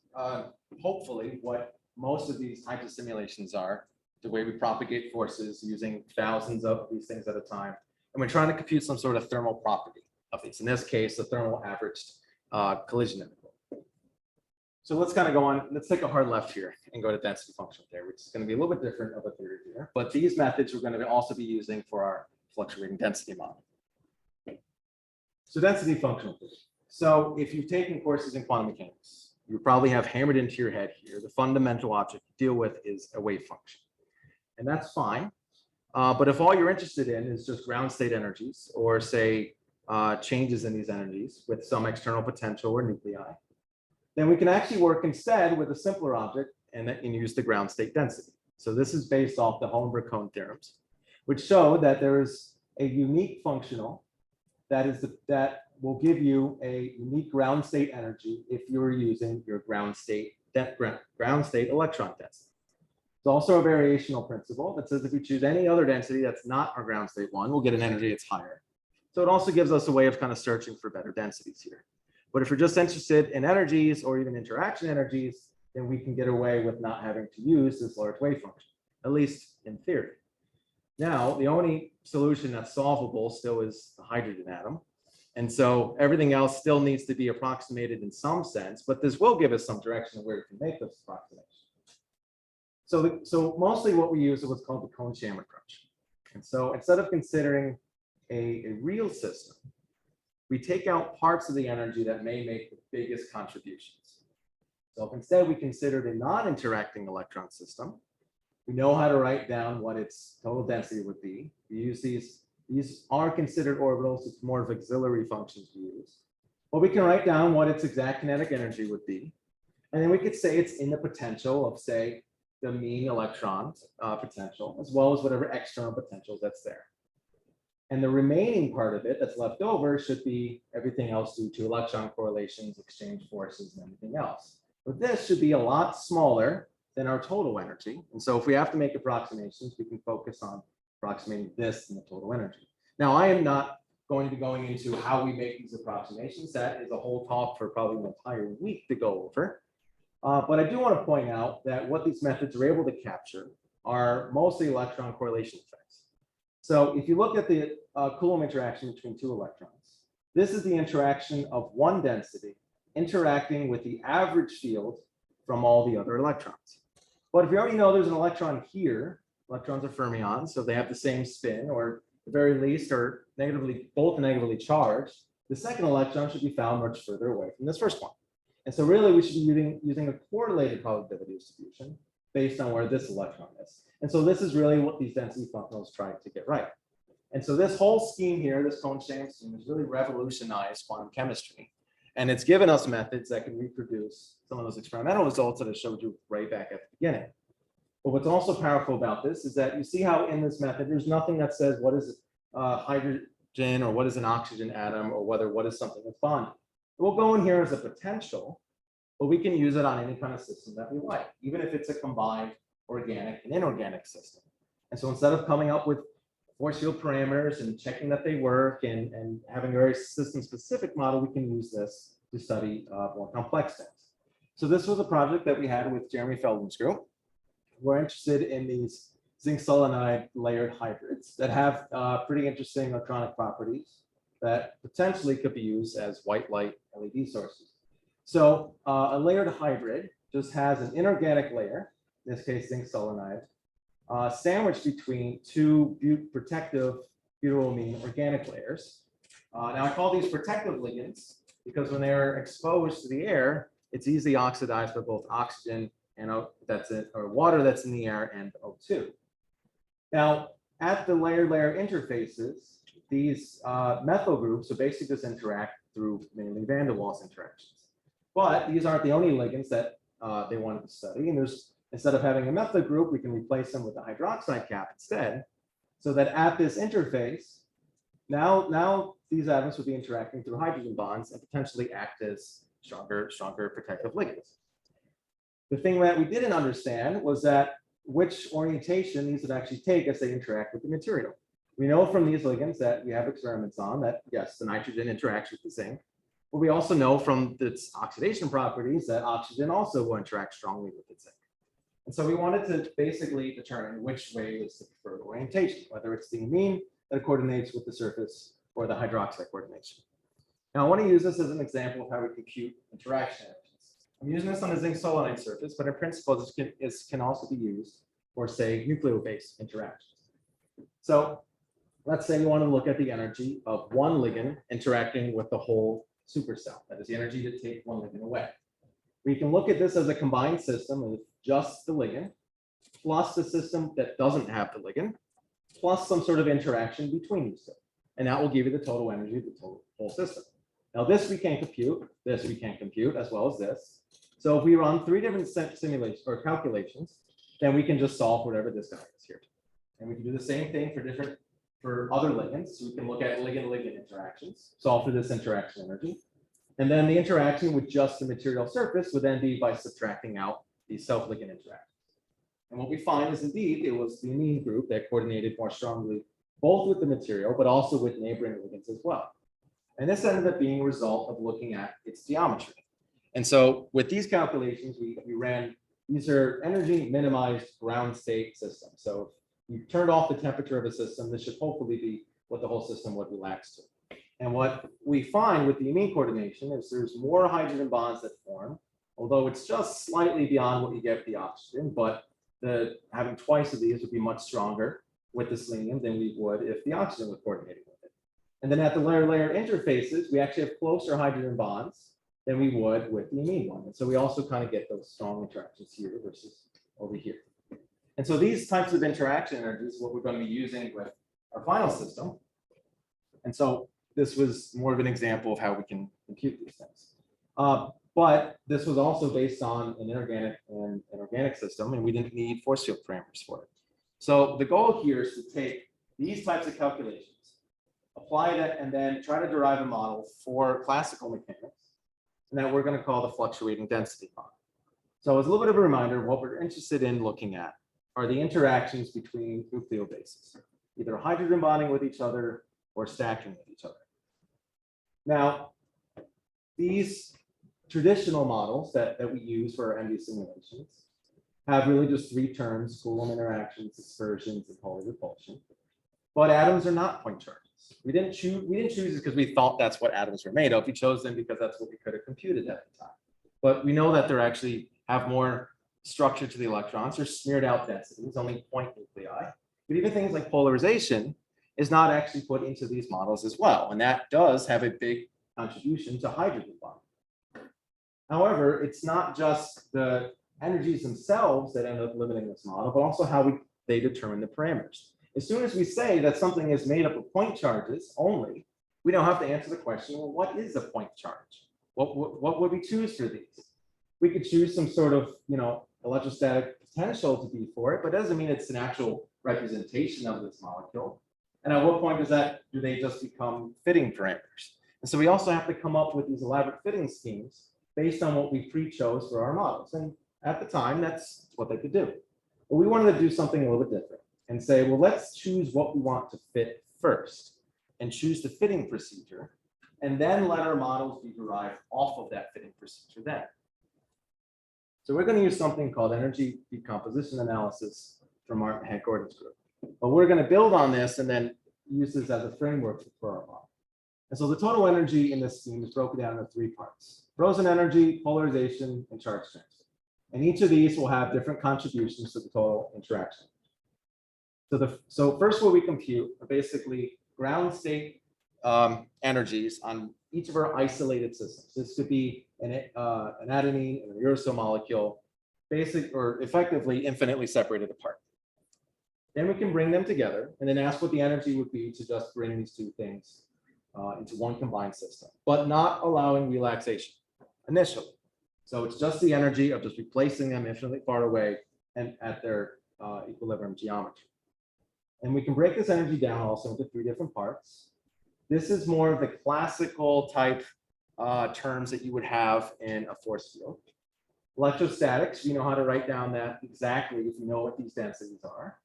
hopefully, what most of these types of simulations are, the way we propagate forces using thousands of these things at a time. And we're trying to compute some sort of thermal property of these. In this case, the thermal averaged collision interval. So let's kind of go on. Let's take a hard left here and go to density functional theory, which is going to be a little bit different of a theory here. But these methods we're going to also be using for our fluctuating density model. So density functional theory. So if you've taken courses in quantum mechanics, you probably have hammered into your head here, the fundamental object to deal with is a wave function. And that's fine. But if all you're interested in is just ground state energies, or say changes in these energies with some external potential or nuclei, then we can actually work instead with a simpler object and use the ground state density. So this is based off the Hohenberg-Kohn theorems, which show that there is a unique functional that will give you a unique ground state energy if you're using your ground state electron density. It's also a variational principle that says if we choose any other density that's not our ground state one, we'll get an energy that's higher. So it also gives us a way of kind of searching for better densities here. But if you're just interested in energies or even interaction energies, then we can get away with not having to use this large wave function, at least in theory. Now, the only solution that's solvable still is the hydrogen atom. And so everything else still needs to be approximated in some sense, but this will give us some direction of where we can make those approximations. So mostly what we use is what's called the Kohn-Sham approach. And so instead of considering a real system, we take out parts of the energy that may make the biggest contributions. So if instead we consider the non-interacting electron system, we know how to write down what its total density would be. We use these are considered orbitals, it's more of auxiliary functions we use. But we can write down what its exact kinetic energy would be. And then we could say it's in the potential of, say, the mean electron potential, as well as whatever external potential that's there. And the remaining part of it that's left over should be everything else due to electron correlations, exchange forces, and everything else. But this should be a lot smaller than our total energy. And so if we have to make approximations, we can focus on approximating this in the total energy. Now, I am not going to be going into how we make these approximations. That is a whole talk for probably an entire week to go over. But I do want to point out that what these methods are able to capture are mostly electron correlation effects. So if you look at the Coulomb interaction between two electrons, this is the interaction of one density interacting with the average field from all the other electrons. But if you already know there's an electron here, electrons are fermions, so they have the same spin, or at the very least are both negatively charged, the second electron should be found much further away from this first one. And so really we should be using a correlated probability distribution based on where this electron is. And so this is really what these density functionals try to get right. And so this whole scheme here, this Kohn-Sham scheme, has really revolutionized quantum chemistry. And it's given us methods that can reproduce some of those experimental results that I showed you right back at the beginning. But what's also powerful about this is that you see how in this method, there's nothing that says what is hydrogen or what is an oxygen atom or what is something that's bonded. We'll go in here as a potential, but we can use it on any kind of system that we like, even if it's a combined organic and inorganic system. And so instead of coming up with force field parameters and checking that they work and having a very system specific model, we can use this to study more complex things. So this was a project that we had with Jeremy Feldman's group. We're interested in these zinc selenide layered hybrids that have pretty interesting electronic properties that potentially could be used as white light LED sources. So a layered hybrid just has an inorganic layer, in this case zinc selenide, sandwiched between two protective butyramine organic layers. Now I call these protective ligands because when they're exposed to the air, it's easily oxidized by both oxygen and or water that's in the air and O2. Now at the layer-layer interfaces, these methyl groups will basically just interact through mainly van der Waals interactions. But these aren't the only ligands that they wanted to study. And instead of having a methyl group, we can replace them with a hydroxide cap instead, so that at this interface, now these atoms will be interacting through hydrogen bonds and potentially act as stronger protective ligands. The thing that we didn't understand was that which orientation these would actually take as they interact with the material. We know from these ligands that we have experiments on that, yes, the nitrogen interacts with the zinc, but we also know from its oxidation properties that oxygen also will interact strongly with the zinc. And so we wanted to basically determine which way is the preferred orientation, whether it's the amine that coordinates with the surface or the hydroxide coordination. Now I want to use this as an example of how we compute interaction energies. I'm using this on a zinc solenoid surface, but in principle, this can also be used for, say, nucleobase interactions. So let's say you want to look at the energy of one ligand interacting with the whole supercell. That is the energy to take one ligand away. We can look at this as a combined system of just the ligand, plus the system that doesn't have the ligand, plus some sort of interaction between these two. And that will give you the total energy of the whole system. Now this we can compute, this we can compute, as well as this. So if we run 3 different simulations or calculations, then we can just solve whatever this guy is here. And we can do the same thing for other ligands. So we can look at ligand-ligand interactions, solve for this interaction energy. And then the interaction with just the material surface would then be by subtracting out these self-ligand interactions. And what we find is indeed it was the amine group that coordinated more strongly both with the material, but also with neighboring ligands as well. And this ended up being a result of looking at its geometry. And so with these calculations, we ran, these are energy minimized ground state systems. So if you turned off the temperature of a system, this should hopefully be what the whole system would relax to. And what we find with the amine coordination is there's more hydrogen bonds that form, although it's just slightly beyond what you get with the oxygen, but having twice of these would be much stronger with the selenium than we would if the oxygen was coordinating with it. And then at the layer-layer interfaces, we actually have closer hydrogen bonds than we would with the amine one. And so we also kind of get those strong interactions here versus over here. And so these types of interaction energies is what we're going to be using with our final system. And so this was more of an example of how we can compute these things. But this was also based on an inorganic and an organic system, and we didn't need force field parameters for it. So the goal here is to take these types of calculations, apply that, and then try to derive a model for classical mechanics, and that we're going to call the fluctuating density model. So as a little bit of a reminder, what we're interested in looking at are the interactions between nucleobases, either hydrogen bonding with each other or stacking with each other. Now, these traditional models that we use for our MD simulations have really just 3 terms: Coulomb interactions, dispersions, and polar repulsion. But atoms are not point charges. We didn't choose this because we thought that's what atoms were made of. We chose them because that's what we could have computed at the time. But we know that they're actually have more structure to the electrons or smeared out densities, only point nuclei. But even things like polarization is not actually put into these models as well. And that does have a big contribution to hydrogen bonding. However, it's not just the energies themselves that end up limiting this model, but also how they determine the parameters. As soon as we say that something is made up of point charges only, we don't have to answer the question, well, what is a point charge? What would we choose for these? We could choose some sort of, electrostatic potential to be for it, but it doesn't mean it's an actual representation of this molecule. And at what point do they just become fitting parameters? And so we also have to come up with these elaborate fitting schemes based on what we pre-chose for our models. And at the time, that's what they could do. But we wanted to do something a little bit different and say, well, let's choose what we want to fit first and choose the fitting procedure, and then let our models be derived off of that fitting procedure then. So we're going to use something called energy decomposition analysis from our Gordon's group. But we're going to build on this and then use this as a framework for our model. And so the total energy in this scheme is broken down into 3 parts: frozen energy, polarization, and charge transfer. And each of these will have different contributions to the total interaction. So first what we compute are basically ground state energies on each of our isolated systems. This could be an adenine and a uracil molecule, or effectively infinitely separated apart. Then we can bring them together and then ask what the energy would be to just bring these 2 things into one combined system, but not allowing relaxation initially. So it's just the energy of just replacing them infinitely far away and at their equilibrium geometry. And we can break this energy down also into 3 different parts. This is more of the classical type terms that you would have in a force field. Electrostatics, you know how to write down that exactly if you know what these densities are.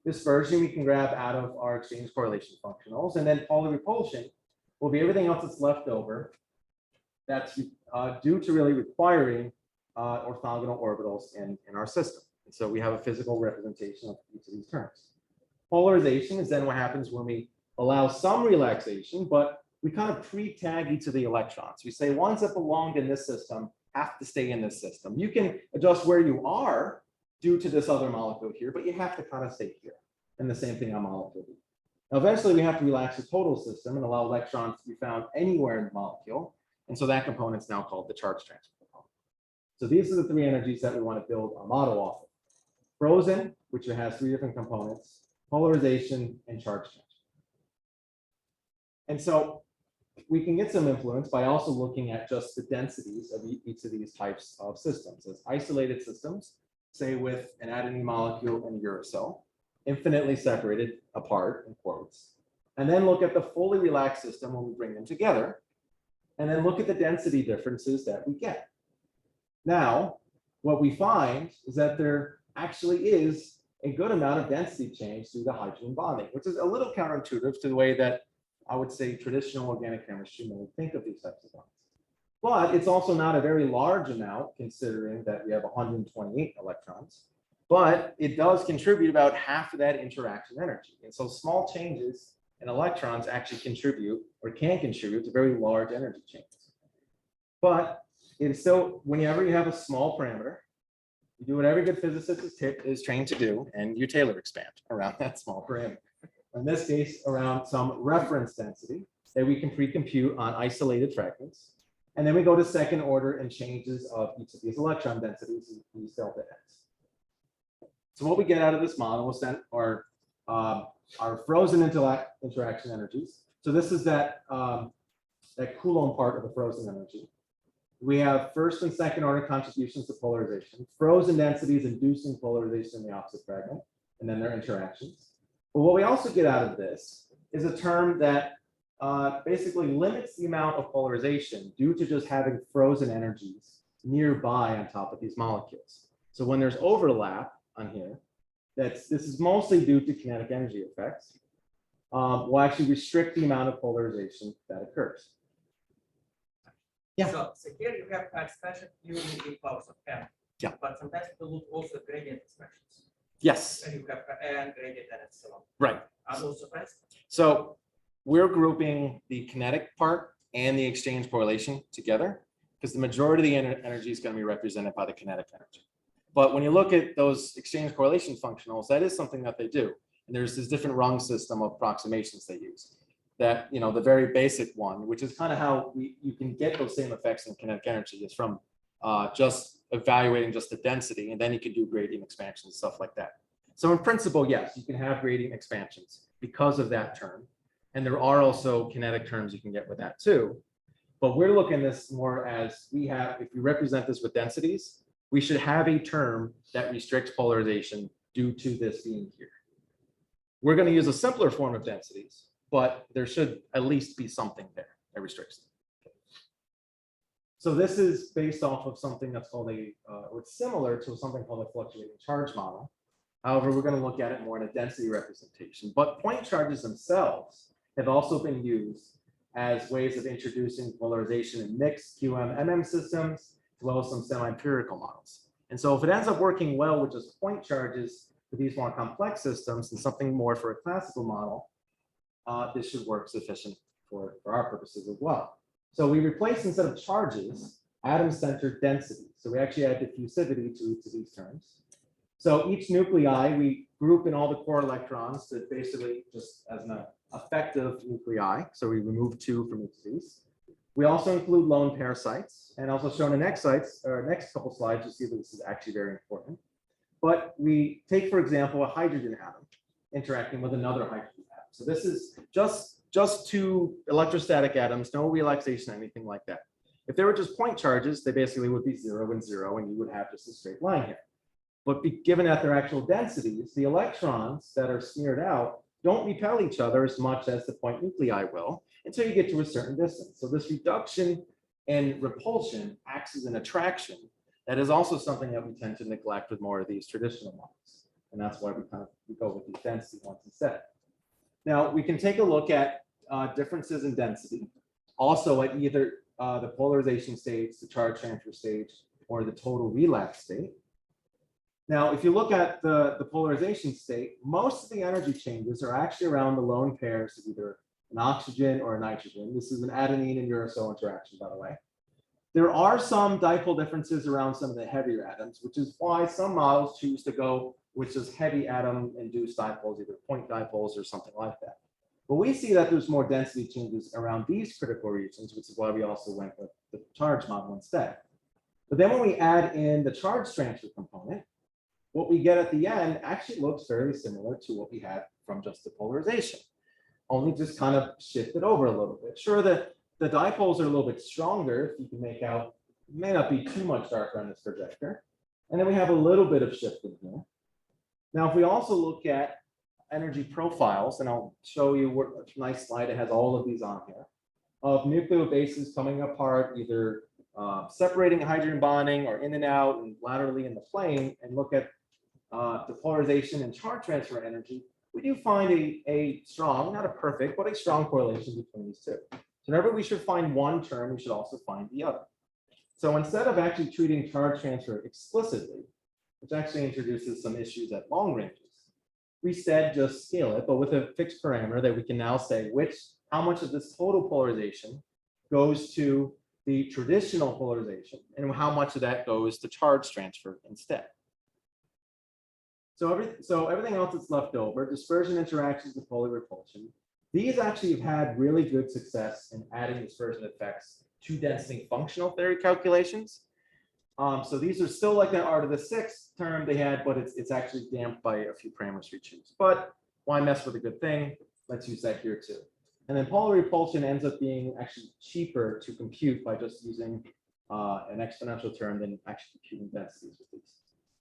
Dispersion we can grab out of our exchange correlation functionals, and then polar repulsion will be everything else that's left over that's due to really requiring orthogonal orbitals in our system. And so we have a physical representation of each of these terms. Polarization is then what happens when we allow some relaxation, but we kind of pre-tag each of the electrons. We say ones that belonged in this system have to stay in this system. You can adjust where you are due to this other molecule here, but you have to kind of stay here. And the same thing on molecule B. Now, eventually we have to relax the total system and allow electrons to be found anywhere in the molecule. And so that component is now called the charge transfer component. So these are the three energies that we want to build a model off of. Frozen, which has three different components, polarization, and charge transfer. And so we can get some influence by also looking at just the densities of each of these types of systems as isolated systems, say with an adenine molecule and a uracil, infinitely separated apart in quotes, and then look at the fully relaxed system when we bring them together, and then look at the density differences that we get. Now, what we find is that there actually is a good amount of density change due to hydrogen bonding, which is a little counterintuitive to the way that I would say traditional organic chemistry may think of these types of bonds. But it's also not a very large amount considering that we have 128 electrons, but it does contribute about half of that interaction energy. And so small changes in electrons actually contribute or can contribute to very large energy changes. But it's still, whenever you have a small parameter, you do what every good physicist is trained to do, and you Taylor expand around that small parameter. In this case, around some reference density that we can pre-compute on isolated fragments. And then we go to second order and changes of each of these electron densities, these delta x. So what we get out of this model is that our frozen interaction energies. So this is that Coulomb part of the frozen energy. We have first and second order contributions to polarization, frozen densities inducing polarization in the opposite fragment, and then their interactions. But what we also get out of this is a term that basically limits the amount of polarization due to just having frozen energies nearby on top of these molecules. So when there's overlap on here, this is mostly due to kinetic energy effects, will actually restrict the amount of polarization that occurs. Yeah. So here you have expansion using the powers of m. Yeah. But sometimes you look also gradient expressions. Yes. And you have n gradient and so on. Right. Are those surprised? So we're grouping the kinetic part and the exchange correlation together because the majority of the energy is going to be represented by the kinetic energy. But when you look at those exchange correlation functionals, that is something that they do. And there's this different rung system of approximations they use. That, you know, the very basic one, which is kind of how you can get those same effects in kinetic energy, is from just evaluating just the density, and then you can do gradient expansions and stuff like that. So in principle, yes, you can have gradient expansions because of that term. And there are also kinetic terms you can get with that too. But we're looking at this more as we have, if we represent this with densities, we should have a term that restricts polarization due to this being here. We're going to use a simpler form of densities, but there should at least be something there that restricts them. So this is based off of something that's called or it's similar to something called a fluctuating charge model. However, we're going to look at it more in a density representation. But point charges themselves have also been used as ways of introducing polarization in mixed QM-MM systems, as well as some semi-empirical models. And so if it ends up working well with just point charges for these more complex systems and something more for a classical model, this should work sufficient for our purposes as well. So we replace, instead of charges, atom-centered density. So we actually add diffusivity to each of these terms. So each nuclei, we group in all the core electrons to basically just as an effective nuclei. So we remove 2 from each of these. We also include lone pair sites, and also shown in next couple slides, you'll see that this is actually very important. But we take, for example, a hydrogen atom interacting with another hydrogen atom. So this is just 2 electrostatic atoms, no relaxation, anything like that. If they were just point charges, they basically would be 0 and 0, and you would have just a straight line here. But given at their actual densities, the electrons that are smeared out don't repel each other as much as the point nuclei will until you get to a certain distance. So this reduction And repulsion acts as an attraction. That is also something that we tend to neglect with more of these traditional models. And that's why we go with these density ones instead. Now, we can take a look at differences in density, also at either the polarization stage, the charge transfer stage, or the total relapse state. Now, if you look at the polarization state, most of the energy changes are actually around the lone pairs of either an oxygen or a nitrogen. This is an adenine and uracil interaction, by the way. There are some dipole differences around some of the heavier atoms, which is why some models choose to go with just heavy atom-induced dipoles, either point dipoles or something like that. But we see that there's more density changes around these critical regions, which is why we also went with the charge model instead. But then when we add in the charge transfer component, what we get at the end actually looks very similar to what we had from just the polarization, only just kind of shifted over a little bit. Sure, the dipoles are a little bit stronger, if you can make out, it may not be too much darker on this projector. And then we have a little bit of shifting here. Now, if we also look at energy profiles, and I'll show you a nice slide, it has all of these on here, of nucleobases coming apart, either separating hydrogen bonding or in and out and laterally in the plane, and look at the polarization and charge transfer energy, we do find a strong, not a perfect, but a strong correlation between these two. So whenever we should find one term, we should also find the other. So instead of actually treating charge transfer explicitly, which actually introduces some issues at long ranges, we instead just scale it, but with a fixed parameter that we can now say how much of this total polarization goes to the traditional polarization and how much of that goes to charge transfer instead. So everything else that's left over, dispersion interactions and polar repulsion, these actually have had really good success in adding dispersion effects to density functional theory calculations. So these are still like an R to the 6th term they had, but it's actually damped by a few parameters we choose. But why mess with a good thing? Let's use that here too. And then polar repulsion ends up being actually cheaper to compute by just using an exponential term than actually computing densities with these.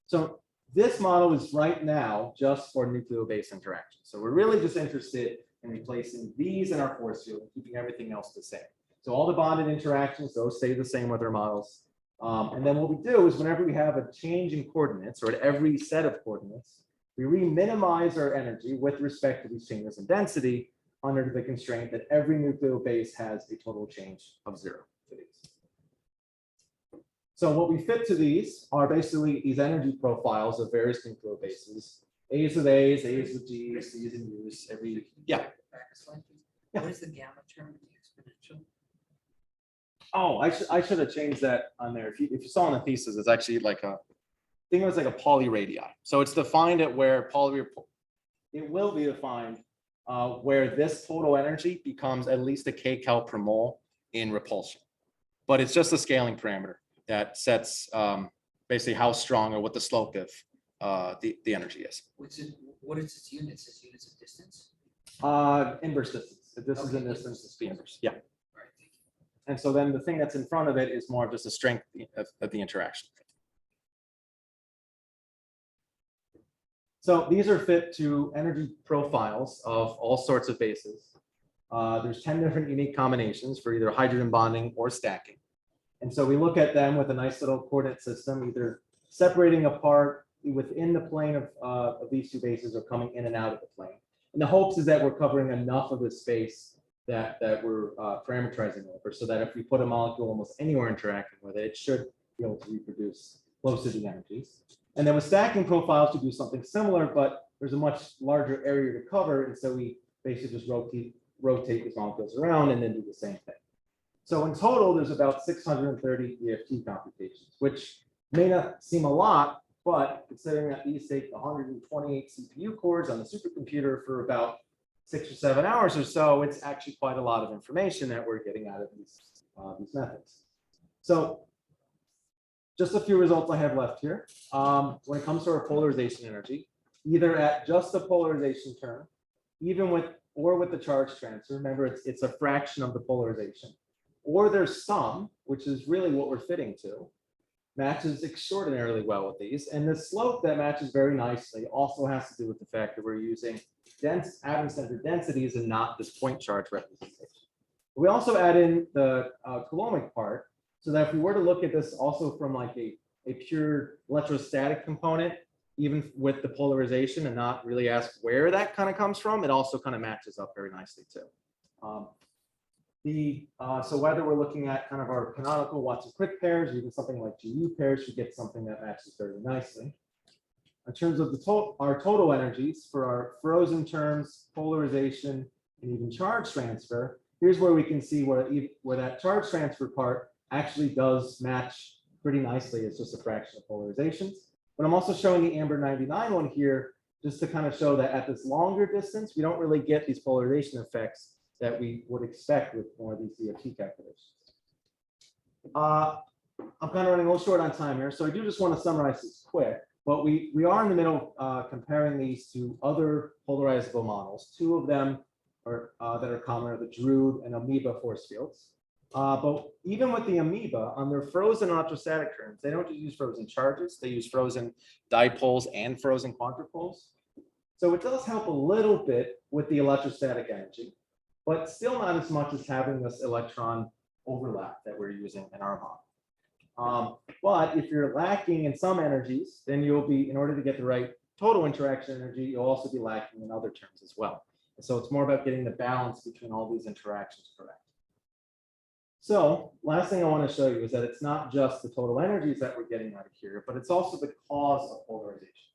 So this model is right now just for nucleobase interactions. So we're really just interested in replacing these in our force field and keeping everything else the same. So all the bonded interactions, those stay the same with our models. And then what we do is whenever we have a change in coordinates, or at every set of coordinates, we re-minimize our energy with respect to these changes in density under the constraint that every nucleobase has a total change of 0 to these. So what we fit to these are basically these energy profiles of various nucleobases, A's with A's, A's with G's, C's and U's, every, yeah. Yeah. What is the gamma term in the exponential? Oh, I should have changed that on there. If you saw in the thesis, it's actually like I think it was like a polyradii. So it's defined at where it will be defined where this total energy becomes at least a kcal per mole in repulsion. But it's just a scaling parameter that sets basically how strong or what the slope of the energy is. What is its units? Its units of distance? Inverse distance. If this is in distance, it's the inverse. Yeah. All right, thank you. And so then the thing that's in front of it is more of just the strength of the interaction. So these are fit to energy profiles of all sorts of bases. There's 10 different unique combinations for either hydrogen bonding or stacking. And so we look at them with a nice little coordinate system, either separating apart within the plane of these two bases or coming in and out of the plane. And the hopes is that we're covering enough of the space that we're parameterizing over, so that if we put a molecule almost anywhere interacting with it, it should be able to reproduce close to the energies. And then with stacking profiles, we do something similar, but there's a much larger area to cover. And so we basically just rotate these molecules around and then do the same thing. So in total, there's about 630 EFT computations, which may not seem a lot, but considering that these take 128 CPU cores on the supercomputer for about 6 or 7 hours or so, it's actually quite a lot of information that we're getting out of these methods. So just a few results I have left here. When it comes to our polarization energy, either at just the polarization term, even with the charge transfer, remember it's a fraction of the polarization, or there's some, which is really what we're fitting to, matches extraordinarily well with these. And the slope that matches very nicely also has to do with the fact that we're using dense atom-centered densities and not this point charge representation. We also add in the coulombic part, So that if we were to look at this also from like a pure electrostatic component, even with the polarization and not really ask where that kind of comes from, it also kind of matches up very nicely too. So whether we're looking at kind of our canonical Watson-Crick pairs, or even something like GU pairs, you get something that matches very nicely. In terms of our total energies for our frozen terms, polarization, and even charge transfer, here's where we can see where that charge transfer part actually does match pretty nicely. It's just a fraction of polarizations. But I'm also showing the amber 99 one here just to kind of show that at this longer distance, we don't really get these polarization effects that we would expect with more of these DFT calculations. I'm kind of running a little short on time here, so I do just want to summarize this quick. But we are in the middle comparing these to other polarizable models. Two of them are that are common are the Drude and amoeba force fields. But even with the amoeba, on their frozen electrostatic terms, they don't just use frozen charges, they use frozen dipoles and frozen quadrupoles. So it does help a little bit with the electrostatic energy, but still not as much as having this electron overlap that we're using in our model. But if you're lacking in some energies, then you'll be, in order to get the right total interaction energy, you'll also be lacking in other terms as well. And so it's more about getting the balance between all these interactions correct. So last thing I want to show you is that it's not just the total energies that we're getting out of here, but it's also the cause of polarization.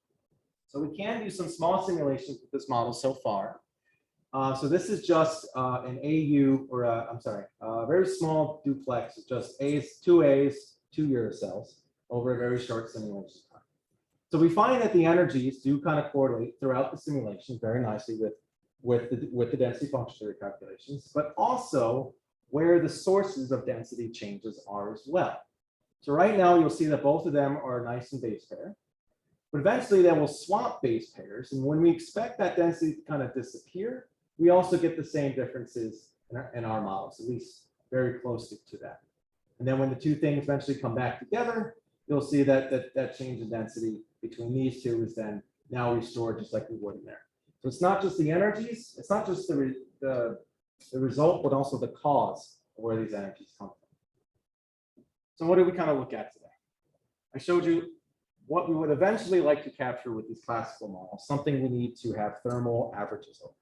So we can do some small simulations with this model so far. So this is just an AU, or a very small duplex, just two A's, 2 Uracells over a very short simulation time. So we find that the energies do kind of correlate throughout the simulation very nicely with the density function theory calculations, but also where the sources of density changes are as well. So right now you'll see that both of them are nice and base pair, but eventually they will swap base pairs. And when we expect that density to kind of disappear, we also get the same differences in our models, at least very close to that. And then when the two things eventually come back together, you'll see that that change in density between these two is then now restored just like we would in there. So it's not just the energies, it's not just the result, but also the cause of where these energies come from. So what did we kind of look at today? I showed you what we would eventually like to capture with these classical models, something we need to have thermal averages over.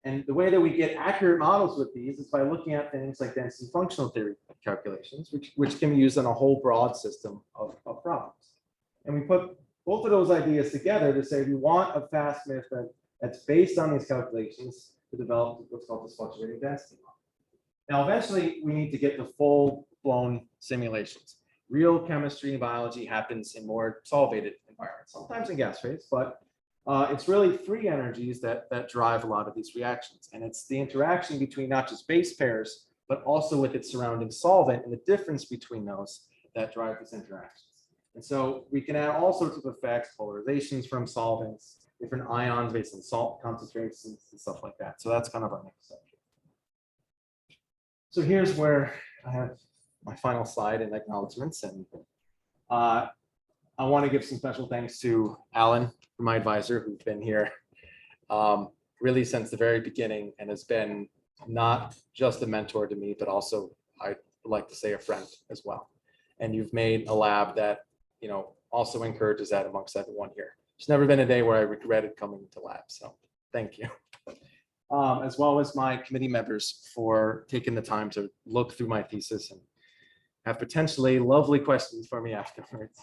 And the way that we get accurate models with these is by looking at things like density functional theory calculations, which can be used on a whole broad system of problems. And we put both of those ideas together to say we want a fast method that's based on these calculations to develop what's called this fluctuating density model. Now, eventually, we need to get to full-blown simulations. Real chemistry and biology happens in more solvated environments, sometimes in gas phase, but it's really free energies that drive a lot of these reactions. And it's the interaction between not just base pairs, but also with its surrounding solvent and the difference between those that drive these interactions. And so we can add all sorts of effects, polarizations from solvents, different ions based on salt concentrations and stuff like that. So that's kind of our next subject. So here's where I have my final slide and acknowledgements. And I want to give some special thanks to Alan, my advisor, who's been here really since the very beginning and has been not just a mentor to me, but also, I like to say, a friend as well. And you've made a lab that, also encourages that amongst everyone here. There's never been a day where I regretted coming to lab, so thank you. As well as my committee members for taking the time to look through my thesis and have potentially lovely questions for me afterwards,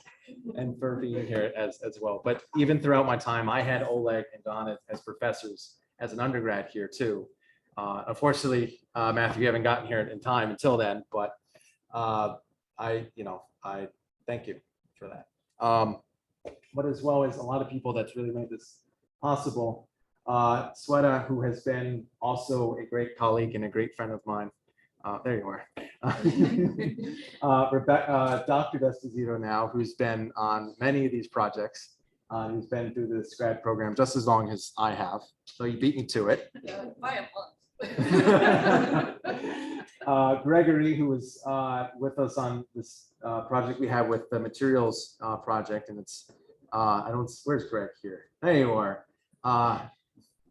and for being here as well. But even throughout my time, I had Oleg and Don as professors as an undergrad here too. Unfortunately, Matthew, you haven't gotten here in time until then, but I thank you for that. But as well as a lot of people that's really made this possible. Sweta, who has been also a great colleague and a great friend of mine. There you are. Dr. Vestazito now, who's been on many of these projects. He's been through this grad program just as long as I have. So you beat me to it. By a month. Gregory, who was with us on this project we have with the materials project, and it's where's Greg here? There you are.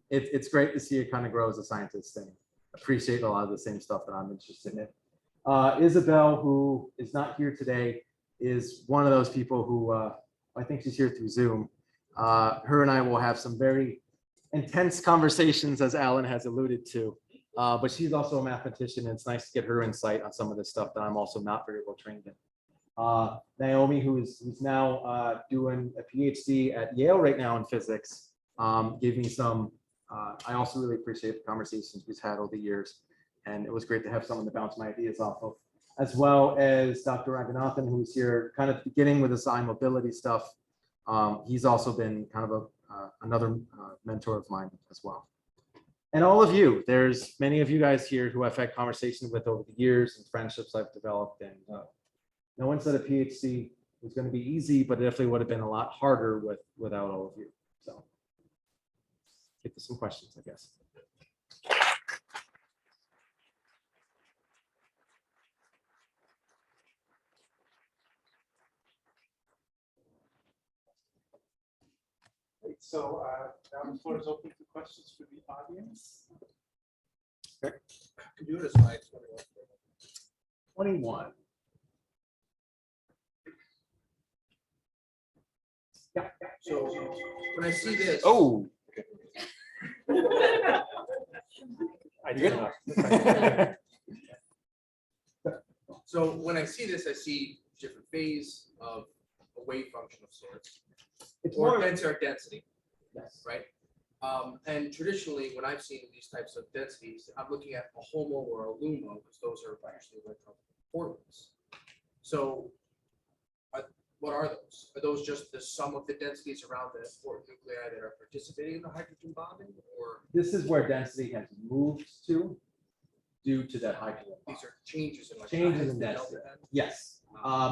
It's great to see you kind of grow as a scientist and appreciate a lot of the same stuff that I'm interested in. Isabel, who is not here today, is one of those people who, I think she's here through Zoom. Her and I will have some very intense conversations, as Alan has alluded to. But she's also a mathematician, and it's nice to get her insight on some of this stuff that I'm also not very well trained in. Naomi, who's now doing a PhD at Yale right now in physics, gave me some, I also really appreciate the conversations we've had over the years. And it was great to have someone to bounce my ideas off of, as well as Dr. Raghunathan, who's here kind of beginning with this eye mobility stuff. He's also been kind of another mentor of mine as well. And all of you, there's many of you guys here who I've had conversations with over the years and friendships I've developed. And no one said a PhD was going to be easy, but it definitely would have been a lot harder without all of you. So get to some questions, I guess. Great. So now the floor is open for questions for the audience. Computer science. 21. Yeah. So when I see this. Oh. I did not. So when I see this, I see different phase of a wave function of sorts, It's or more, tensor density, yes. right? And traditionally, when I've seen these types of densities, I'm looking at a HOMO or a LUMO, because those are actually electron orbitals. So what are those? Are those just the sum of the densities around the important nuclei that are participating in the hydrogen bonding, or This is where density has moved to due to that hydrogen bond. these are changes in like Changes in the density. delta N? Yes,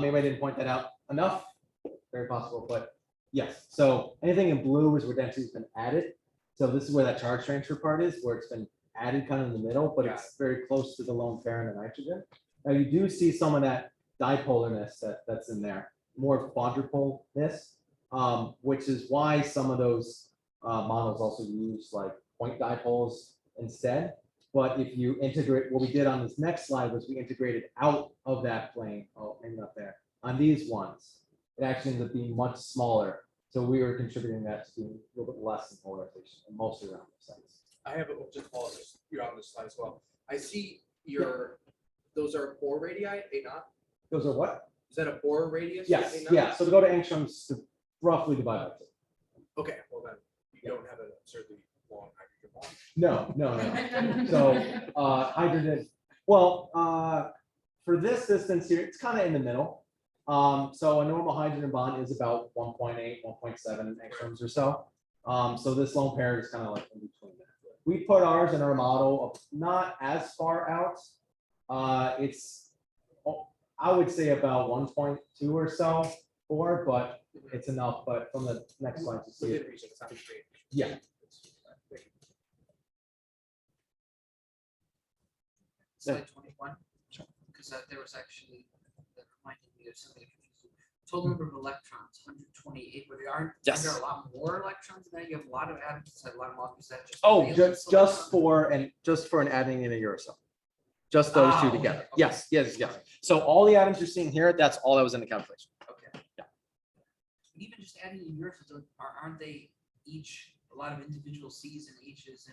maybe I didn't point that out enough, very possible, but yes. So anything in blue is where density's been added. So this is where that charge transfer part is, where it's been added kind of in the middle, but it's very close to the lone pair and the nitrogen. Now you do see some of that dipolarness that's in there, more of quadrupoleness, which is why some of those models also use like point dipoles instead. But if you integrate, what we did on this next slide was we integrated out of that plane, oh, maybe not there, on these ones, it actually ends up being much smaller. So we were contributing that to being a little bit less in polarization, and mostly around the sites. I have it, just follow this, you're on this slide as well. I see your, those are Bohr radii, A naught? Those are what? Is that a Bohr radius? Yes, A naught? yeah. So to go to angstroms, to roughly divide by 2. Okay, well then, you don't have an absurdly long hydrogen bond. No. So hydrogen, well, for this distance here, it's kind of in the middle. So a normal hydrogen bond is about 1.8, 1.7 angstroms or so. So this lone pair is kind of like in between that. We put ours in our model of not as far out. It's, I would say about 1.2 or so, but it's enough. But from the next slide to see Within it. reason, it's not straight. Yeah. Slide 21, because there was actually, that reminded me of something confusing. Total number of electrons, 128, but aren't Yes. there a lot more electrons than that? You have a lot of atoms inside a lot of molecules that just. Oh, valence just electron? for an adding in a uracil. Just those two Ah, okay, together. okay. Yes. So all the atoms you're seeing here, that's all that was in the calculation. Okay. Yeah. Even just adding in uracils, aren't they each a lot of individual C's and H's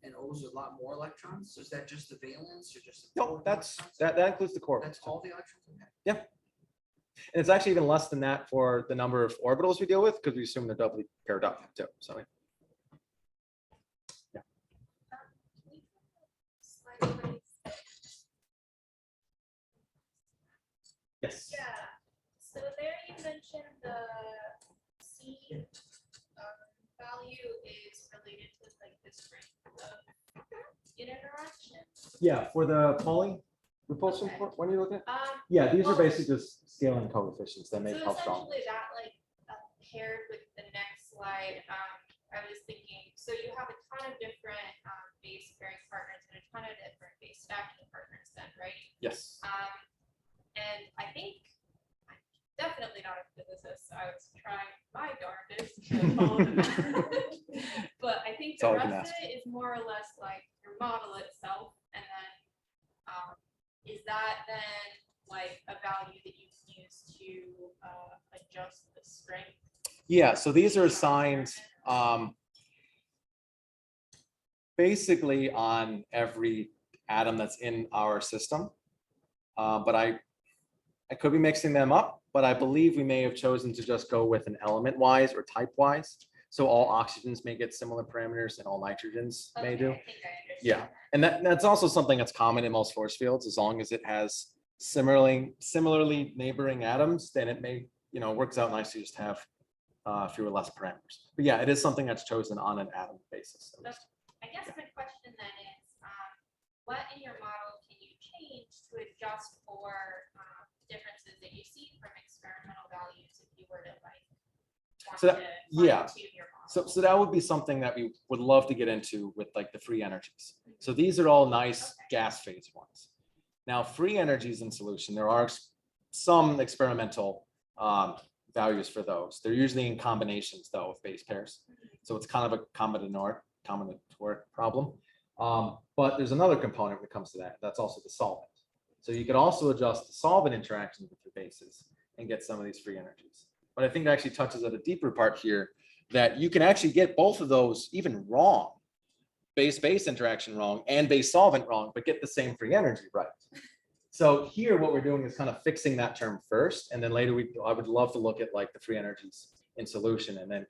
and O's are a lot more electrons? So is that just the valence or just? the No, core that's electrons? that includes the core. That's all the electrons in that? Yeah. And it's actually even less than that for the number of orbitals we deal with, because we assume they're doubly paired up too. So yeah. Slide 26. Yes. Yeah, so there you mentioned the C value is related to like the strength of interaction. Yeah, for the Pauling repulsion, Okay. when you look at? Um, Yeah, these are Well- basically just scaling coefficients that make So how strong. essentially that like paired with the next slide, I was thinking, so you have a ton of different base pairing partners and a ton of different base stacking partners then, right? Yes. And I think, I'm definitely not a physicist, I was trying my darndest to follow the math. But I think It's the all we can rest of ask. it is more or less like your model itself, and then is that then like a value that you can use to adjust the strength? Yeah, so these are assigned basically on every atom that's in our system. But I could be mixing them up, but I believe we may have chosen to just go with an element wise or type wise. So all oxygens may get similar parameters and all nitrogens may Okay, do. I think I understand. Yeah, and that's also something that's common in most force fields. As long as it has similarly neighboring atoms, then it may, works out nice to just have fewer less parameters. But yeah, it is something that's chosen on an atom basis. at least. I guess my question then is, what in your model can you change to adjust for differences that you see from experimental values if you were to like want So that- to yeah. fine-tune your model? So that would be something that we would love to get into with like the free energies. So these are all nice gas phase ones. Now, free energies in solution, there are some experimental values for those. They're usually in combinations though of base pairs. So it's kind of a combinatoric problem. But there's another component when it comes to that. That's also the solvent. So you could also adjust the solvent interactions with your bases and get some of these free energies. But I think it actually touches at a deeper part here that you can actually get both of those even wrong, base-base interaction wrong and base solvent wrong, but get the same free energy right. So here what we're doing is kind of fixing that term first, and then later I would love to look at like the free energies in solution and then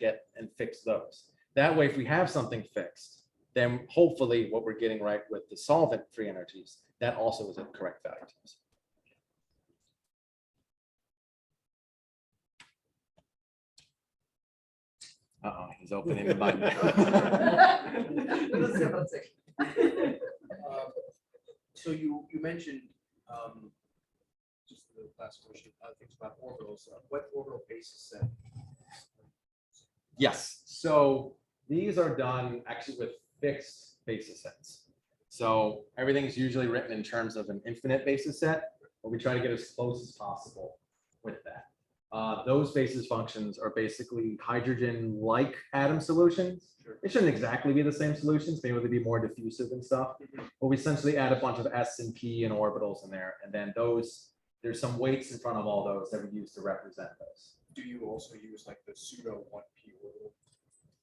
fix those. That way, if we have something fixed, then hopefully what we're getting right with the solvent free energies, that also is a correct value to us. Uh-oh, he's opening the button. So you mentioned, just the last question, things about orbitals, what orbital basis set? Yes, so these are done actually with fixed basis sets. So everything's usually written in terms of an infinite basis set, but we try to get as close as possible with that. Those basis functions are basically hydrogen-like atom solutions. Sure. It shouldn't exactly be the same solutions, maybe they'd be more diffusive and stuff. But we essentially add a bunch of S and P and orbitals in there, and then there's some weights in front of all those that we use to represent those. Do you also use like the pseudo 1p orbital?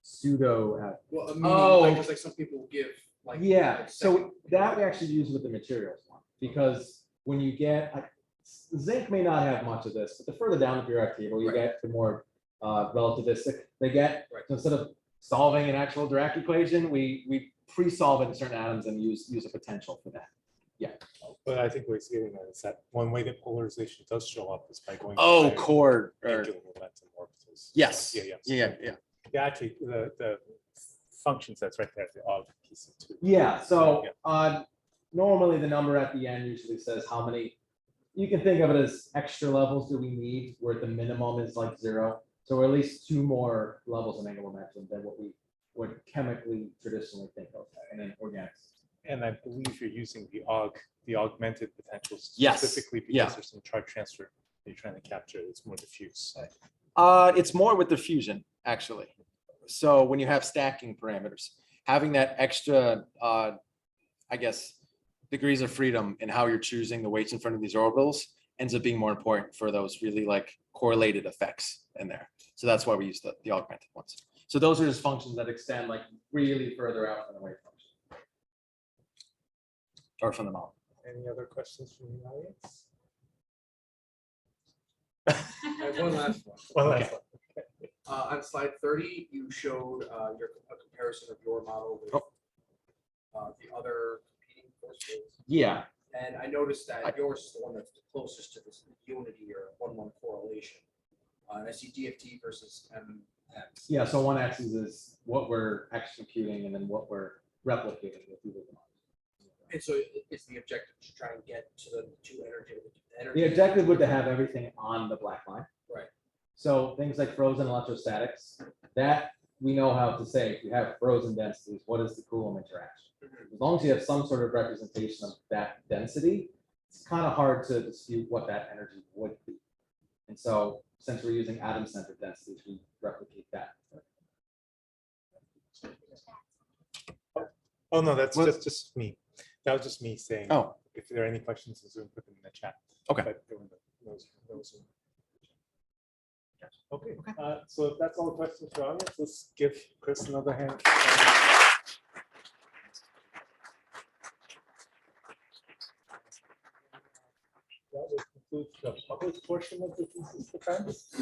Pseudo. Well, I mean, Oh. because like some people give like. Yeah, like so second- that we actually use with the materials one, because when you get, zinc may not have much of this, but the further down the periodic table you Right. get, the more relativistic they get. Right. So instead of solving an actual Dirac equation, we pre-solve it in certain atoms and use a potential for that. But I think what he's getting at is that one way that polarization does show up is by going. Oh, by core. angular momentum orbitals. Yes. Yeah. Yeah, actually, the function sets right there, the og piece of two. Yeah, so normally the number at the end usually says how many, you can think of it as extra levels do we need, where the minimum is like 0. So we're at least 2 more levels of angular momentum than what we would chemically traditionally think of in an organic system. And I believe you're using the augmented potentials Yes, specifically because yeah. there's some charge transfer that you're trying to capture. It's more diffuse. It's more with the fusion, actually. So when you have stacking parameters, having that extra, I guess, degrees of freedom in how you're choosing the weights in front of these orbitals ends up being more important for those really like correlated effects in there. So that's why we use the augmented ones. So those are just functions that extend like really further out from the wave function. Or from the model. Any other questions from the audience? I have one last one. Well, Okay. On slide 30, you showed a comparison of your model with the other competing force fields. Yeah, And I noticed that yours is the one that's the closest to this unity or 1-1 correlation. And I see DFT versus MX. yeah. So one axis is what we're executing and then what we're replicating with either of them. And so it's the objective to try and get to the two energy. The objective would to have everything on the black line. Right. So things like frozen electrostatics, that we know how to say, if you have frozen densities, what is the Coulomb interaction? As long as you have some sort of representation of that density, it's kind of hard to dispute what that energy would be. And so since we're using atom-centered densities, we replicate that. Oh, no, that's What- just me. That was just me saying. Oh, if there are any questions, Zoom, put them in the chat. Okay. But those are- Okay, so if that's all the questions for audience, let's give Chris another hand. That will conclude the public portion of the thesis defense.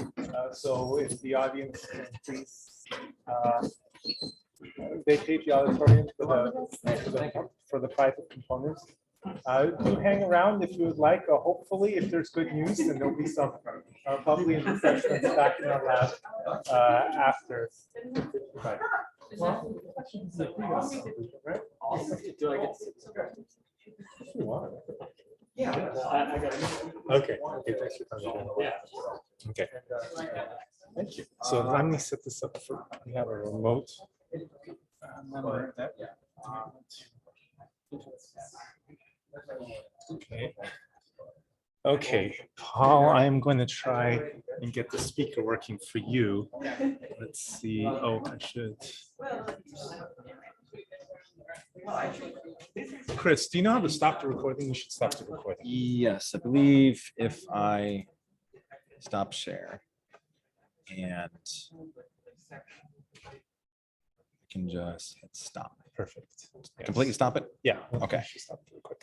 So if the audience can please vacate the auditorium for the private components. Do hang around if you would like. Hopefully, if there's good news, then there'll be some bubbly refreshments back in our lab after. Right. Right? Do I get? If you want. Yeah. I got it. Okay, thanks for coming. Yeah. Okay. Thank you. So let me set this up for, we have a remote. Okay. Okay, Paul, I am going to try and get the speaker working for you. Let's see. Oh, I should. Chris, do you know how to stop the recording? You should stop the recording. Yes, I believe if I stop share and I can just hit stop. Perfect. Yes. Completely stop it? Yeah. Okay. Stop the recording.